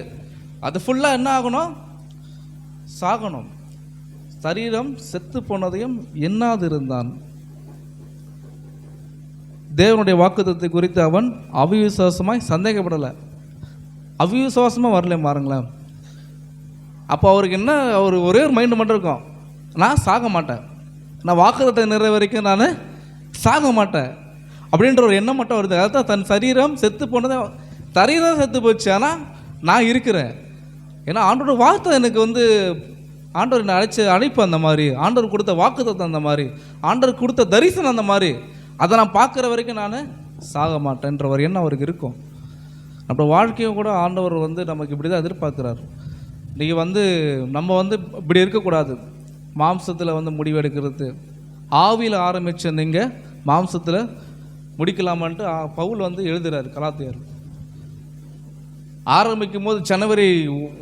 அது ஃபுல்லாக என்ன ஆகணும், சாகணும். சரீரம் செத்து போனதையும் எண்ணாது இருந்தான். தேவனுடைய வாக்குத்தத்தை குறித்து அவன் அவிசுவாசமாய் சந்தேகப்படலை, அவிசுவாசமாக வரல பாருங்களேன். அப்போ அவருக்கு என்ன, அவர் ஒரே ஒரு மைண்டு மட்டும் இருக்கும், நான் சாக மாட்டேன், நான் வாக்குத்தத்தை நிறைவேறிக்கும் நான் சாக மாட்டேன் அப்படின்ற ஒரு எண்ணம் மட்டும் வருது. அதான் தன் சரீரம் செத்து போனதை, சரீரம் செத்து போச்சு ஆனால் நான் இருக்கிறேன். ஏன்னா ஆண்டோட வார்த்தை எனக்கு வந்து ஆண்டவர் என்னை அழைப்பு அந்த மாதிரி, ஆண்டவர் கொடுத்த வாக்குத்தத்தை அந்த மாதிரி, ஆண்டவர் கொடுத்த தரிசனம் அந்த மாதிரி, அதை நான் பார்க்குற வரைக்கும் நான் சாக மாட்டேன்ற ஒரு எண்ணம் அவருக்கு இருக்கும். நம்ம வாழ்க்கையும் கூட ஆண்டவர் வந்து நமக்கு இப்படி தான் எதிர்பார்க்குறாரு. நீங்கள் வந்து நம்ம வந்து இப்படி இருக்கக்கூடாது, மாம்சத்தில் வந்து முடிவெடுக்கிறது. ஆவியில் ஆரம்பித்த நீங்கள் மாம்சத்தில் முடிக்கலாமான்ட்டு பவுல் வந்து எழுதுகிறார் கலாத்தியர். ஆரம்பிக்கும் போது ஜனவரி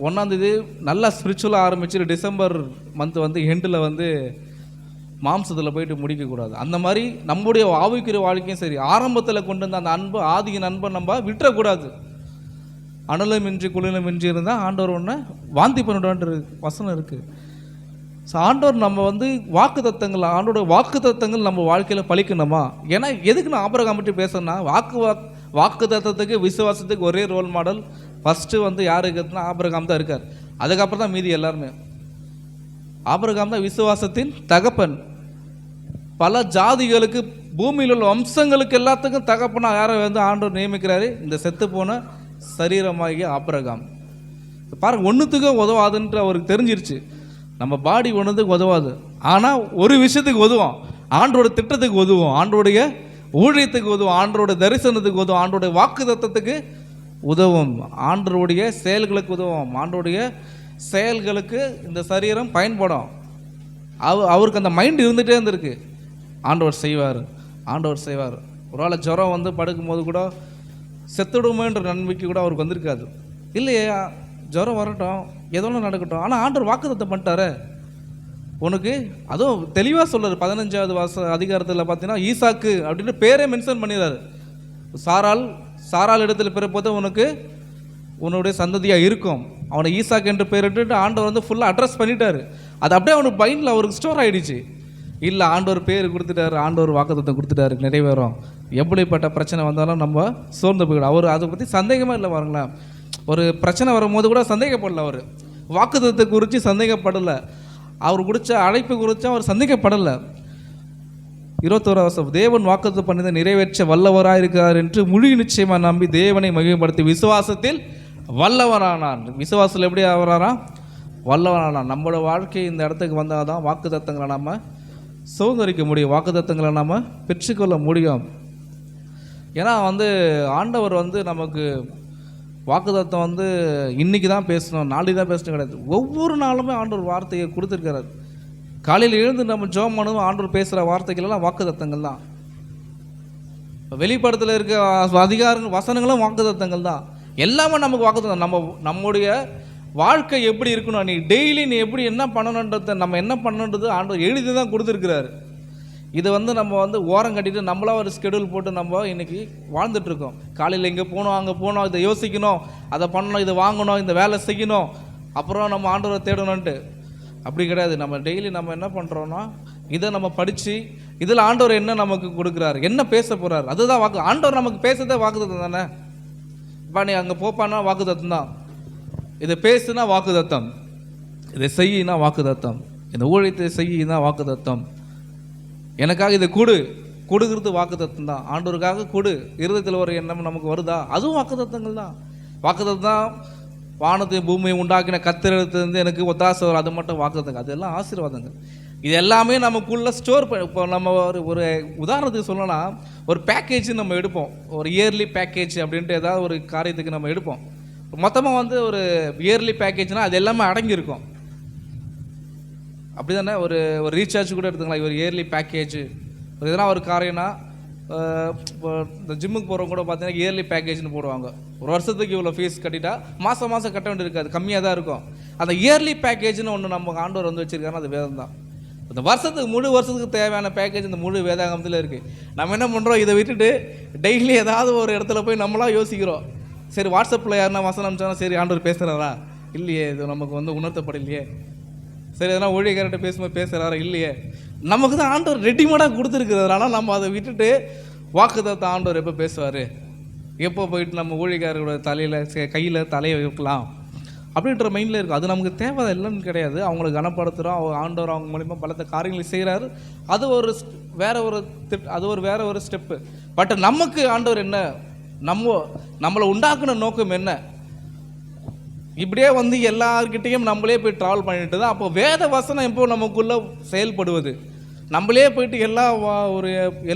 1 நல்லா ஸ்பிரிச்சுவலாக ஆரம்பிச்சு டிசம்பர் மந்த் வந்து எண்டில் வந்து மாம்சத்தில் போயிட்டு முடிக்கக்கூடாது. அந்த மாதிரி நம்முடைய ஆவிக்குரிய வாழ்க்கையும் சரி, ஆரம்பத்தில் கொண்டு வந்த அந்த அன்பு, ஆதியின் அன்பை நம்ம விட்டுறக்கூடாது. அனலுமின்றி குளிலுமின்றி இருந்தால் ஆண்டவர் ஒன்று வாந்தி பண்ணிடுவான்ற வசனம் இருக்குது. ஸோ ஆண்டவர் நம்ம வந்து வாக்குத்தத்தங்கள், ஆண்டோட வாக்குத்தத்தங்கள் நம்ம வாழ்க்கையில் பழிக்கணுமா? ஏன்னா எதுக்கு நான் ஆபிரகாம் பற்றி பேசுறேன்னா, வாக்குத்தத்தத்துக்கு விசுவாசத்துக்கு ஒரே ரோல் மாடல் ஃபஸ்ட்டு வந்து யார் இருக்குதுன்னா ஆபிரகாம் தான் இருக்கார். அதுக்கப்புறம் தான் மீதி எல்லாருமே. ஆபிரகாம் தான் விசுவாசத்தின் தகப்பன். பல ஜாதிகளுக்கு, பூமியில் உள்ள வம்சங்களுக்கு எல்லாத்துக்கும் தகப்பனா யாரை வந்து ஆண்டவர் நியமிக்கிறாரு, இந்த செத்து போன சரீரமாகிய ஆபிரகாம். பாருங்க, ஒன்றுத்துக்கும் உதவாதுன்ற அவருக்கு தெரிஞ்சிருச்சு. நம்ம பாடி ஒன்றுத்துக்கு உதவாது, ஆனால் ஒரு விஷயத்துக்கு உதவும், ஆண்டோட திட்டத்துக்கு உதவும், ஆண்டோடைய ஊழியத்துக்கு உதவும், ஆண்டோட தரிசனத்துக்கு உதவும், ஆண்டோடைய வாக்கு தத்தத்துக்கு உதவும், ஆண்டருடைய செயல்களுக்கு உதவும். ஆண்டோடைய செயல்களுக்கு இந்த சரீரம் பயன்படும். அவருக்கு அந்த மைண்ட் இருந்துகிட்டே இருந்திருக்கு, ஆண்டவர் செய்வார், ஆண்டவர் செய்வார். ஒரு வேளை ஜுரம் வந்து படுக்கும்போது கூட செத்துடுமோன்ற நன்மைக்கு கூட அவருக்கு வந்திருக்காது. இல்லையே, ஜுரம் வரட்டும், ஏதோ ஒன்று நடக்கட்டும், ஆனால் ஆண்டவர் வாக்குத்தத்தம் பண்ணிட்டாரு உனக்கு. அதுவும் தெளிவாக சொல்கிறார் 15வது அதிகாரத்தில் பார்த்தீங்கன்னா, ஈசாக்கு அப்படின்னு பேரே மென்ஷன் பண்ணிடுறாரு. சாரால் இடத்துல பிறப்போது உனக்கு உன்னுடைய சந்ததியாக இருக்கும், அவனை ஈசாக்கு என்று பேரிட்டு ஆண்டவர் வந்து ஃபுல்லாக அட்ரஸ் பண்ணிட்டாரு. அது அப்படியே அவனுக்கு மைண்டில் அவருக்கு ஸ்டோர் ஆகிடுச்சு. இல்லை, ஆண்டவர் பேர் கொடுத்துட்டாரு, ஆண்டவர் வாக்குத்தத்தம் கொடுத்துட்டாரு, நிறைவேறும். எப்படிப்பட்ட பிரச்சனை வந்தாலும் நம்ம சோர்ந்து போயிடும். அவர் அதை பற்றி சந்தேகமாக இல்லை பாருங்களேன். ஒரு பிரச்சனை வரும்போது கூட சந்தேகப்படலை, அவர் வாக்குத்தத்தை குறித்து சந்தேகப்படலை, அவர் கொடுத்த அழைப்பு குறித்து அவர் சந்தேகப்படலை. 21 தேவன் வாக்குத்தத்தம் பண்ணதை நிறைவேற்ற வல்லவராக இருக்கிறார் என்று முழு நிச்சயமாக நம்பி தேவனை மகிமைப்படுத்தி விசுவாசத்தில் வல்லவரானான். விசுவாசத்தில் எப்படி ஆகிறாராம்? வல்லவரானான். நம்மளோட வாழ்க்கை இந்த இடத்துக்கு வந்தால் தான் வாக்குத்தத்தங்களை நம்ம சுதந்திரிக்க முடியும், வாக்குத்தத்தங்களை நம்ம பெற்றுக்கொள்ள முடியும். ஏன்னா வந்து ஆண்டவர் வந்து நமக்கு வாக்குத்தத்தம் வந்து இன்றைக்கி தான் பேசணும், நாளைக்கு தான் பேசணும் கிடையாது. ஒவ்வொரு நாளுமே ஆண்டவர் வார்த்தையை கொடுத்துருக்கிறார். காலையில் எழுந்து நம்ம ஜெபம் பண்ணுவோம், ஆண்டவர் பேசுகிற வார்த்தைகள்லாம் வாக்குத்தத்தங்கள் தான். வெளிப்படத்தில் இருக்க அதிகாரங்கள் வசனங்களும் வாக்குத்தத்தங்கள் தான். எல்லாமே நமக்கு வாக்குத்தத்தம். நம்முடைய வாழ்க்கை எப்படி இருக்கணும், நீ டெய்லி நீ எப்படி என்ன பண்ணணுன்றத நம்ம என்ன பண்ணணுன்றது ஆண்டவர் எழுதி தான் கொடுத்துருக்கிறாரு. இதை நம்ம ஓரம் கட்டிட்டு நம்மளா ஒரு ஸ்கெடியூல் போட்டு நம்ம இன்னைக்கு வாழ்ந்துட்டுருக்கோம். காலையில் இங்கே போகணும், அங்கே போகணும், இதை யோசிக்கணும், அதை பண்ணணும், இதை வாங்கணும், இந்த வேலை செய்யணும், அப்புறம் நம்ம ஆண்டவரை தேடணுன்ட்டு. அப்படி கிடையாது. நம்ம டெய்லி நம்ம என்ன பண்ணுறோன்னா இதை நம்ம படித்து இதில் ஆண்டவர் என்ன நமக்கு கொடுக்குறாரு, என்ன பேச போகிறாரு, அதுதான் வாக்கு. ஆண்டவர் நமக்கு பேசுறதே வாக்குத்தத்தம் தானே. இப்போ நீ அங்கே போப்பான்னா வாக்குத்தத்தம் தான், இதை பேசுனா வாக்குத்தத்தம், இதை செய்யினா வாக்குத்தத்தம், இந்த ஊழியத்தை செய்யினா வாக்குத்தத்தம், எனக்காக இதை கொடுக்கறது வாக்குத்தத்தம் தான். ஆண்டவருக்காக கொடு, இருதயத்தில் ஒரு எண்ணம் நமக்கு வருதா, அதுவும் வாக்குத்தத்தங்கள் தான். வாக்குத்தத்தம் தான். வானத்தையும் பூமியை உண்டாக்கின கர்த்தரிடத்திலிருந்து எனக்கு ஒத்தாசை வரும், அது மட்டும் வாக்குத்தத்தங்க, அதெல்லாம் ஆசீர்வாதங்கள். இது எல்லாமே நமக்குள்ளே ஸ்டோர் பண்ணி. இப்போ நம்ம ஒரு உதாரணத்துக்கு சொல்லணும்னா ஒரு பேக்கேஜ் நம்ம எடுப்போம், ஒரு இயர்லி பேக்கேஜ் அப்படின்ட்டு ஏதாவது ஒரு காரியத்துக்கு நம்ம எடுப்போம். மொத்தமாக ஒரு இயர்லி பேக்கேஜ்னால் அது எல்லாமே அடங்கியிருக்கும். அப்படி தானே ஒரு ரீசார்ஜ் கூட எடுத்துக்கலாம், ஒரு இயர்லி பேக்கேஜ். எதனா ஒரு காரியம்னா இப்போ இந்த ஜிம்முக்கு போகிறவங்க கூட பார்த்தீங்கன்னா இயர்லி பேக்கேஜ்னு போடுவாங்க. ஒரு வருஷத்துக்கு இவ்வளோ ஃபீஸ் கட்டிட்டா மாதம் மாதம் கட்ட வேண்டியது இருக்காது, கம்மியாக தான் இருக்கும். அந்த இயர்லி பேக்கேஜ்னு ஒன்று நம்ம ஆண்டவர் வச்சுருக்காருன்னா அது வேதம் தான். இந்த வருஷத்துக்கு முழு வருஷத்துக்கு தேவையான பேக்கேஜ் இந்த முழு வேதாகமத்தில் இருக்குது. நம்ம என்ன பண்ணுறோம், இதை விட்டுட்டு டெய்லி ஏதாவது ஒரு இடத்துல போய் நம்மளாம் யோசிக்கிறோம். சரி, வாட்ஸ்அப்பில் யாருன்னா வசனம் அனுப்பிச்சாலும் சரி ஆண்டவர் பேசுகிறாரா இல்லையே, இது நமக்கு உணர்த்தப்படலையே. சரி, எதனா ஊழியக்காரர்கிட்ட பேசும்போது பேசுகிறாரா இல்லையே. நமக்கு தான் ஆண்டவர் ரெடிமேடாக கொடுத்துருக்கிறதுனால நம்ம அதை விட்டுட்டு வாக்குத்தத்தம் ஆண்டவர் எப்போ பேசுவார், எப்போ போயிட்டு நம்ம ஊழியக்காரரோட கையில் தலையை வைக்கலாம் அப்படின்ற மைண்டில் இருக்கும். அது நமக்கு தேவை இல்லைன்னு கிடையாது. அவங்களுக்கு கனப்படுத்துகிறோம், ஆண்டவர் அவங்க மூலிமா பலத்த காரியங்களை செய்கிறாரு. அது வேற ஒரு ஸ்டெப்பு. பட் நமக்கு ஆண்டவர் என்ன, நம்மளை உண்டாக்குன நோக்கம் என்ன? இப்படியே எல்லார்கிட்டையும் நம்மளே போய் ட்ராவல் பண்ணிட்டு தான் அப்போ வேத வசனம் எப்போ நமக்குள்ளே செயல்படுவது. நம்மளே போயிட்டு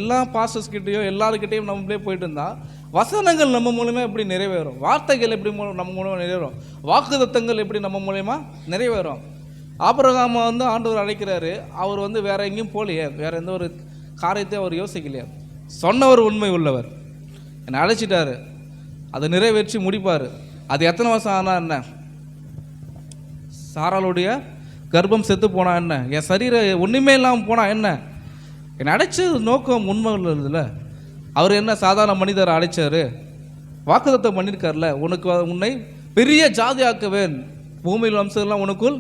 எல்லா பாஸ்டர்ஸ்கிட்டையோ எல்லாருக்கிட்டையும் நம்மளே போயிட்டு இருந்தால் வசனங்கள் நம்ம மூலமாக எப்படி நிறைவேறும், வார்த்தைகள் எப்படி நம்ம மூலமாக நிறைவேறும், வாக்குத்தத்தங்கள் எப்படி நம்ம மூலமா நிறைவேறும். ஆபிரகாம் ஆண்டவர் அழைக்கிறாரு, அவர் வேற எங்கேயும் போகலையே, வேற எந்த ஒரு காரியத்தையும் அவர் யோசிக்கலையே. சொன்னவர் உண்மை உள்ளவர், என்னை அழைச்சிட்டாரு, அதை நிறைவேற்றி முடிப்பார். அது எத்தனை வருஷம் ஆனால் என்ன, சாராளுடைய கர்ப்பம் செத்து போனா என்ன, என் சரீரம் ஒன்றுமே இல்லாமல் போனா என்ன, என்னை அழைச்சது நோக்கம் உண்மை உள்ளதில்ல. அவர் என்ன சாதாரண மனிதரை அழைச்சாரு, வாக்குத்தத்தம் பண்ணியிருக்கார்ல, உன்னை பெரிய ஜாதி ஆக்குவேன், பூமியில் வம்சம்லாம் உனக்குள்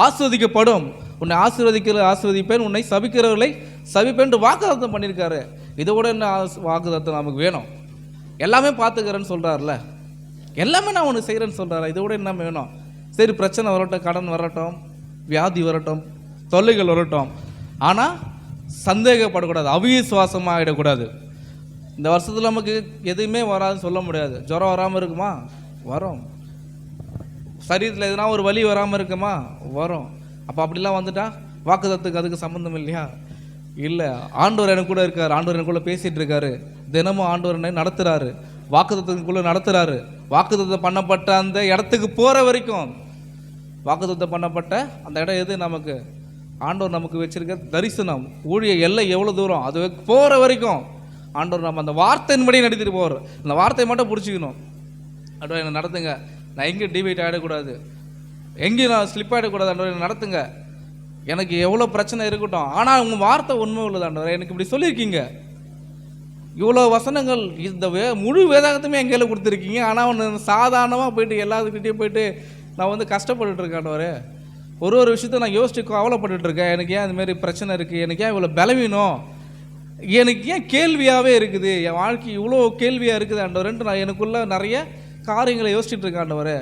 ஆஸ்வதிக்கப்படும், உன்னை ஆசீர்வதிப்பேன், உன்னை சபிக்கிறவர்களை சபிப்பேன் வாக்குத்தத்தம் பண்ணியிருக்காரு. இதோட என்ன வாக்குத்தத்தம் நமக்கு வேணும்? எல்லாமே பார்த்துக்கிறேன்னு சொல்கிறார்ல, எல்லாமே நான் உனக்கு செய்கிறேன்னு சொல்கிறாரு, இதோட என்ன வேணும்? சரி, பிரச்சனை வரட்டும், கடன் வரட்டும், வியாதி வரட்டும், தொல்லைகள் வரட்டும், ஆனால் சந்தேகப்படக்கூடாது, அவிசுவாசமாக ஆகிடக்கூடாது. இந்த வருஷத்தில் நமக்கு எதுவுமே வராதுன்னு சொல்ல முடியாது. ஜுரம் வராமல் இருக்குமா? வரும். சரீரத்தில் எதுனா ஒரு வலி வராமல் இருக்குமா? வரும். அப்போ அப்படிலாம் வந்துட்டா வாக்குத்தத்துக்கு அதுக்கு சம்மந்தம் இல்லையா? இல்லை. ஆண்டவர் எனக்கு கூட இருக்கார், ஆண்டவர் எனக்குள்ளே பேசிகிட்டு இருக்காரு, தினமும் ஆண்டவர் என்னை நடத்துகிறாரு, வாக்குத்தத்துக்குள்ளே நடத்துகிறாரு. வாக்குத்தத்தம் பண்ணப்பட்ட அந்த இடத்துக்கு போகிற வரைக்கும், வாக்குத்தத்தம் பண்ணப்பட்ட அந்த இடம் எது நமக்கு? ஆண்டவர் நமக்கு வச்சிருக்க தரிசனம், ஊழிய எல்லை எவ்வளோ தூரம், அது போகிற வரைக்கும் ஆண்டவர் நம்ம அந்த வார்த்தையின்படி நடத்திட்டு போகிறோம். அந்த வார்த்தையை மட்டும் பிடிச்சிக்கணும். ஆண்டவர் என்னை நடத்துங்க, நான் எங்கேயும் டிவைட் ஆகிடக்கூடாது, எங்கேயும் நான் ஸ்லிப் ஆகிடக்கூடாது, ஆண்டவர் என்னை நடத்துங்க, எனக்கு எவ்வளோ பிரச்சனை இருக்கட்டும், ஆனால் உங்கள் வார்த்தை உண்மை உள்ளது ஆண்டவர், எனக்கு இப்படி சொல்லியிருக்கீங்க, இவ்வளோ வசனங்கள் இந்த முழு வேதாகத்தையுமே என் கையில் கொடுத்துருக்கீங்க, ஆனால் ஒன்று சாதாரணமாக போயிட்டு எல்லாத்துக்கிட்டேயும் போயிட்டு நான் கஷ்டப்பட்டுருக்கேன் ஆண்டவர், ஒரு விஷயத்தை நான் யோசிச்சு கவலைப்பட்டுருக்கேன், எனக்கு ஏன் இதுமாரி பிரச்சனை இருக்குது, எனக்கு ஏன் இவ்வளோ பலவீனம், எனக்கு ஏன் கேள்வியாகவே இருக்குது, என் வாழ்க்கை இவ்வளோ கேள்வியாக இருக்குது ஆண்டவரேன்ட்டு நான் எனக்குள்ளே நிறைய காரியங்களை யோசிச்சுட்டு இருக்கேன் ஆண்டவரே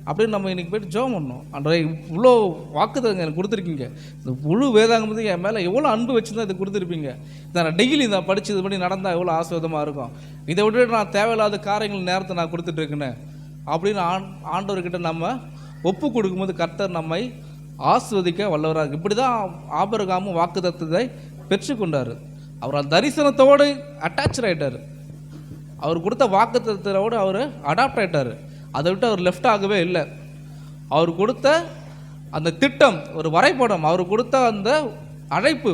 அப்படின்னு நம்ம இன்றைக்கி போய்ட்டு ஜெபம் பண்ணோம். ஆண்டவரே, இவ்வளோ வாக்குத்தத்தங்கள் எனக்கு கொடுத்துருக்கீங்க, இந்த முழு வேதாகமத்துக்கு என் மேலே எவ்வளோ அன்பு வச்சு தான் இது கொடுத்துருப்பீங்க, இதை நான் டெய்லி நான் படித்து இது பண்ணி நடந்தால் எவ்வளோ ஆசீர்வாதமாக இருக்கும், இதை விட்டுட்டு நான் தேவையில்லாத காரியங்கள் நேரத்தை நான் கொடுத்துட்ருக்கேன்னு அப்படின்னு ஆண்டவர்கிட்ட நம்ம ஒப்பு கொடுக்கும்போது கர்த்தர் நம்மை ஆசீர்வதிக்க வல்லவராக. இப்படி தான் ஆபிரகாமும் வாக்குத்தத்தத்தை பெற்றுக்கொண்டார். அவர் தரிசனத்தோடு அட்டாச் ஆகிட்டார், அவர் கொடுத்த வாக்குத்தத்தோடு அவர் அடாப்ட் ஆகிட்டார். அதை விட்டு அவர் லெஃப்ட் ஆகவே இல்லை. அவர் கொடுத்த அந்த திட்டம், ஒரு வரைபடம், அவர் கொடுத்த அந்த அழைப்பு,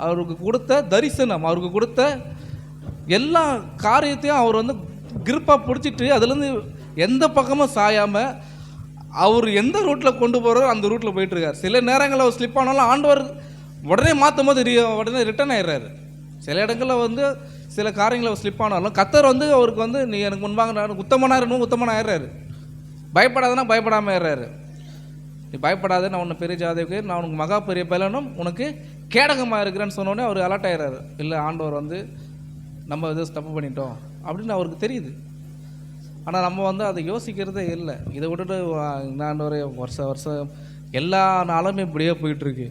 அவருக்கு கொடுத்த தரிசனம், அவருக்கு கொடுத்த எல்லா காரியத்தையும் அவர் கிரிப்பாக பிடிச்சிட்டு அதுலேருந்து எந்த பக்கமும் சாயாமல் அவர் எந்த ரூட்டில் கொண்டு போகிறாரோ அந்த ரூட்டில் போயிட்டுருக்கார். சில நேரங்களில் அவர் ஸ்லிப் ஆனாலும் ஆண்டவர் உடனே மாற்றும் போது உடனே ரிட்டர்ன் ஆயிடுறாரு. சில இடங்களில் வந்து சில காரியங்களை அவர் ஸ்லிப் ஆனாலும் கர்த்தர் வந்து அவருக்கு வந்து நீ எனக்கு முன்பாக நான் உத்தமனாக ஆயிடுறாரு. பயப்படாதனா பயப்படாமல் ஆயிடுறாரு. நீ பயப்படாத, நான் உன்னை பெரிய ஜாதிக்கு, நான் உனக்கு மகா பெரிய பலனும் உனக்கு கேடகமாக இருக்கிறேன்னு சொன்னோடனே அவர் அலர்ட் ஆயிடுறாரு. இல்லை, ஆண்டவர் வந்து நம்ம இது தப்பு பண்ணிட்டோம் அப்படின்னு அவருக்கு தெரியுது. ஆனால் நம்ம வந்து அதை யோசிக்கிறதே இல்லை. இதை விட்டுட்டு நான் ஒரு வருஷம் எல்லா நாளுமே இப்படியே போயிட்டுருக்கு.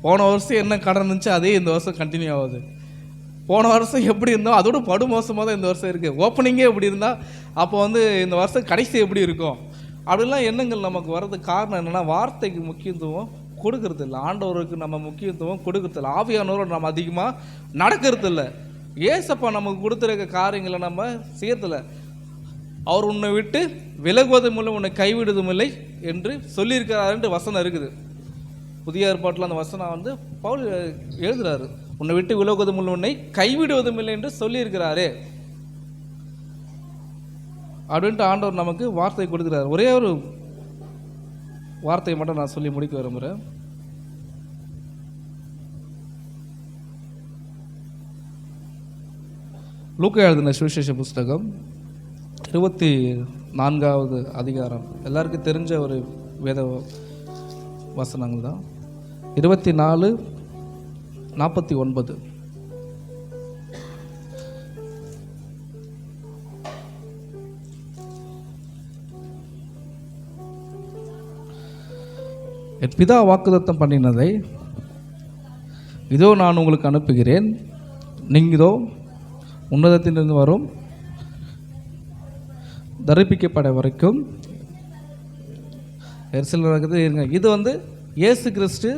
போன வருஷம் என்ன கடன் இருந்துச்சு அதே இந்த வருஷம் கண்டினியூ ஆகுது. போன வருஷம் எப்படி இருந்தோம் அதோட படு மோசமாக தான் இந்த வருஷம் இருக்குது. ஓப்பனிங்கே எப்படி இருந்தால் அப்போ வந்து இந்த வருஷம் கடைசி எப்படி இருக்கும் அப்படிலாம் எண்ணங்கள் நமக்கு வர்றதுக்கு காரணம் என்னென்னா, வார்த்தைக்கு முக்கியத்துவம் கொடுக்கறது இல்லை. ஆண்டவருக்கு நம்ம முக்கியத்துவம் கொடுக்கறது இல்லை. ஆவியானவரோடு நம்ம அதிகமாக நடக்கிறது இல்லை. ஏசப்பா நமக்கு கொடுத்துருக்க காரியங்களை நம்ம செய்யறதில்ல. அவர் உன்னை விட்டு விலகுவதும் இல்லை, உன்னை கைவிடுவதும் இல்லை என்று சொல்லியிருக்கிறாருன்ற வசனம் இருக்குது. புதிய ஏற்பாட்டில் அந்த வசனம் வந்து பவுல் எழுதுறாரு. உன்னை விட்டு விலகுவதும் இல்லை, உன்னை கைவிடுவதும் இல்லை என்று சொல்லியிருக்கிறாரு அப்படின்ட்டு ஆண்டவர் நமக்கு வார்த்தை கொடுக்குறாரு. ஒரே ஒரு வார்த்தையை மட்டும் நான் சொல்லி முடிக்க விரும்புகிறேன். லூக்கா எழுதின சுவிசேஷ புஸ்தகம் 24வது அதிகாரம், எல்லாருக்கும் தெரிஞ்ச ஒரு வேத வசனங்கள் தான். 24:49. என் பிதா வாக்குத்தத்தம் பண்ணினதை இதோ நான் உங்களுக்கு அனுப்புகிறேன். நீங்கள் இதோ உன்னதத்திலிருந்து வரும் தரிப்பிக்கப்பட வரைக்கும் எரிசல் நடக்குது இருங்க. இது வந்து இயேசு கிறிஸ்து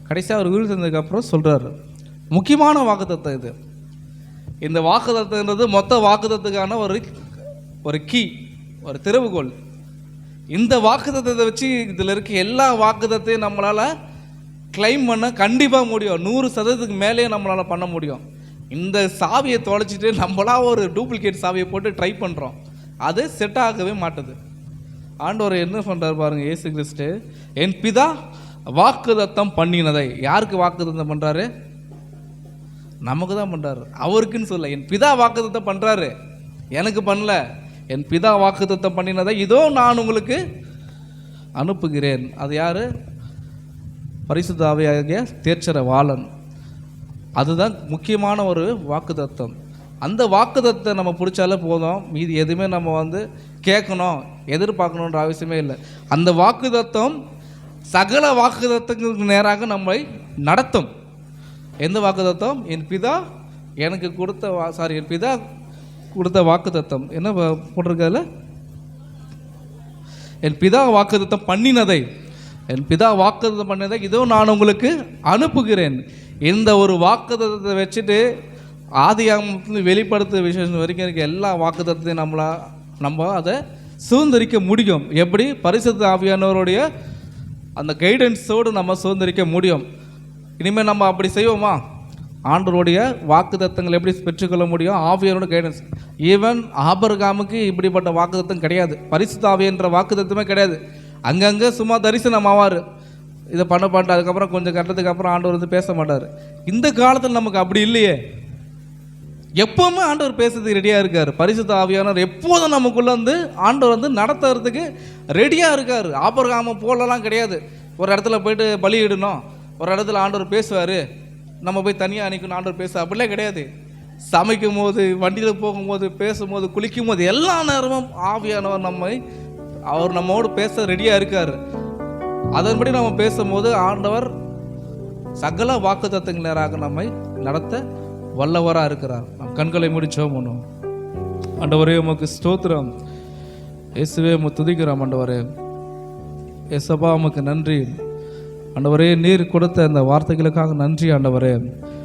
கடைசியாக அவர் உயிர் தந்ததுக்கப்புறம் சொல்கிறார். முக்கியமான வாக்குத்தத்தம் இது. இந்த வாக்குத்தத்தம்ன்றது மொத்த வாக்குத்தத்துக்கான ஒரு கீ, ஒரு திறவுகோல். இந்த வாக்குத்தத்தத்தை வச்சு இதில் இருக்க எல்லா வாக்குத்தத்தையும் நம்மளால் கிளைம் பண்ண கண்டிப்பாக முடியும். 100% மேலேயே நம்மளால் பண்ண முடியும். இந்த சாவியை தொலைச்சிட்டு நம்மளா ஒரு டூப்ளிகேட் சாவியை போட்டு ட்ரை பண்ணுறோம், அது செட் ஆகவே மாட்டுது. ஆண்டவர் என்ன பண்ணுறாரு பாருங்கள். இயேசு கிறிஸ்து என் பிதா வாக்குத்தத்தம் பண்ணினதை, யாருக்கு வாக்குத்தத்தம் பண்ணுறாரு? நமக்கு தான் பண்ணுறாரு. அவருக்குன்னு சொல்ல, என் பிதா வாக்குத்தத்தம் பண்ணுறாரு, எனக்கு பண்ணல. என் பிதா வாக்குத்தத்தம் பண்ணினதை இதோ நான் உங்களுக்கு அனுப்புகிறேன். அது யார்? பரிசுத்த ஆவியாகிய தேர்ச்சரவாளன். அதுதான் முக்கியமான ஒரு வாக்குத்தத்தம். அந்த வாக்குத்தத்தை நம்ம பிடிச்சாலே போதும், மீதி எதுவுமே நம்ம வந்து கேட்கணும் எதிர்பார்க்கணுன்ற அவசியமே இல்லை. அந்த வாக்குத்தத்தம் சகல வாக்குத்தத்தங்களுக்கு நேராக நம்மை நடத்தும். எந்த வாக்குத்தத்தம்? என் பிதா எனக்கு கொடுத்த என் பிதா கொடுத்த வாக்குத்தத்தம். என்ன போட்டிருக்கல? என் பிதா வாக்குத்தத்தம் பண்ணினதை, என் பிதா வாக்குத்தத்தம் பண்ணினதை இதோ நான் உங்களுக்கு அனுப்புகிறேன். இந்த ஒரு வாக்குத்தத்தத்தை வச்சுட்டு ஆதியாகமத்திலிருந்து வெளிப்படுத்த விசேஷம் வரைக்கும் இருக்க எல்லா வாக்குத்தத்தையும் நம்ம அதை சுதந்திரிக்க முடியும். எப்படி? பரிசுத்த ஆவியானவருடைய அந்த கைடன்ஸோடு நம்ம சுதந்திரிக்க முடியும். இனிமேல் நம்ம அப்படி செய்வோமா? ஆண்டவருடைய வாக்குத்தத்தங்கள் எப்படி பெற்றுக்கொள்ள முடியும்? ஆவியானோட கைடன்ஸ். ஈவன் ஆபிரகாமுக்கு இப்படிப்பட்ட வாக்குத்தத்தம் கிடையாது. பரிசுத்த ஆவியன்ற வாக்குத்தத்தமே கிடையாது. அங்கங்கே சும்மா தரிசனம் ஆவார், இதை பண்ண அதுக்கப்புறம் கொஞ்சம் கட்டத்துக்கு அப்புறம் ஆண்டவர் வந்து பேச மாட்டார். இந்த காலத்தில் நமக்கு அப்படி இல்லையே. எப்போவுமே ஆண்டவர் பேசுறதுக்கு ரெடியாக இருக்கார். பரிசுத்த ஆவியானவர் எப்போதும் நமக்குள்ளே வந்து ஆண்டவர் வந்து நடத்துறதுக்கு ரெடியாக இருக்கார். ஆபிரகாம போலலாம் கிடையாது. ஒரு இடத்துல போயிட்டு பலியிடணும், ஒரு இடத்துல ஆண்டவர் பேசுவார், நம்ம போய் தனியாக அணிக்கணும் ஆண்டவர் பேச, அப்படிலாம் கிடையாது. சமைக்கும் போது, வண்டியில் போகும்போது, பேசும்போது, குளிக்கும் போது, எல்லா நேரமும் ஆவியானவர் அவர் நம்மோடு பேச ரெடியாக இருக்கார். அதன்படி நம்ம பேசும்போது ஆண்டவர் சகல வாக்குத்தத்தங்கள் நேராக நம்மை நடத்த வல்லவராக இருக்கிறார். நம் கண்களை மூடி ஜெபம் பண்ணுவோம். ஆண்டவரே உமக்கு ஸ்தோத்திரம். இயேசுவே உமக்கு துதிக்கிறோம். ஆண்டவரே இயேசப்பா உமக்கு நன்றி. ஆண்டவரே நீர் கொடுத்த இந்த வார்த்தைகளுக்காக நன்றி. ஆண்டவரே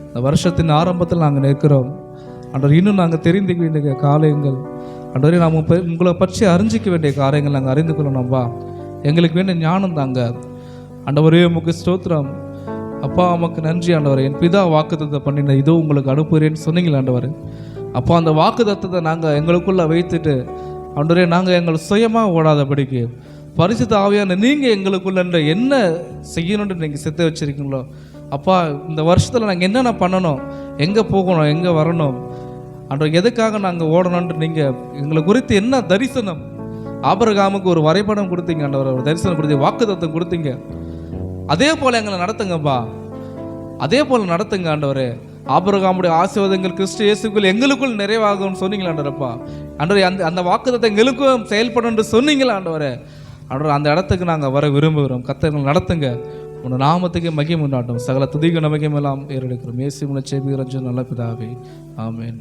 இந்த வருஷத்தின் ஆரம்பத்தில் நாங்கள் நிற்கிறோம். ஆண்டவர் இன்னும் நாங்கள் தெரிந்துக்க வேண்டிய காரியங்கள், ஆண்டவரே நாம் உங்களை பற்றி அறிஞ்சிக்க வேண்டிய காரியங்கள் நாங்கள் அறிந்து கொள்ளணும்பா. எங்களுக்கு வேண்டிய ஞானம் தாங்க. ஆண்டவரே உமக்கு ஸ்தோத்திரம். அப்பா உமக்கு நன்றி. ஆண்டவரே என் பிதா வாக்குத்தத்தம் பண்ணின இதோ உங்களுக்கு அனுப்புகிறேன்னு சொன்னீங்களா ஆண்டவர். அப்போ அந்த வாக்குத்தத்தத்தை நாங்கள் எங்களுக்குள்ளே வைத்துட்டு ஆண்டவரே நாங்கள் எங்கள் சுயமாக ஓடாதபடிக்கு பரிசுத்த ஆவியான நீங்கள் எங்களுக்குள்ள என்ன செய்யணும்னு நீங்கள் சித்த வச்சுருக்கீங்களோ அப்பா, இந்த வருஷத்தில் நாங்கள் என்னென்ன பண்ணணும், எங்கே போகணும், எங்கே வரணும், அன்ற எதுக்காக நாங்கள் ஓடணுன்ட்டு நீங்கள் எங்களை குறித்து என்ன தரிசனம், ஆபிரகாமுக்கு ஒரு வரைபடம் கொடுத்தீங்க ஆண்டவரே, ஒரு தரிசனம் கொடுத்தீங்க, வாக்குத்தத்தம் கொடுத்தீங்க. அதே போல் எங்களை நடத்துங்கப்பா, அதே போல் நடத்துங்க ஆண்டவரே. ஆபிரகாமுடைய ஆசீர்வாதங்கள் கிறிஸ்து இயேசுக்குள் எங்களுக்குள் நிறைவாகும்னு சொன்னீங்களா ஆண்டவரப்பா. ஆண்டவரே, அந்த வாக்குத்தத்தம் எங்களுக்கும் செயல்படும் சொன்னீங்களா ஆண்டவரே. ஆண்டவரே, அந்த இடத்துக்கு நாங்கள் வர விரும்புகிறோம். கர்த்தர் நடத்துங்க. உன் நாமத்துக்கு மகிமை உண்டாட்டும். சகல துதிக்கு மகிமையெல்லாம் ஏறெடுக்கிறோம். இயேசுவின் ஜெபம் நல்ல பிதாவே, ஆமென்.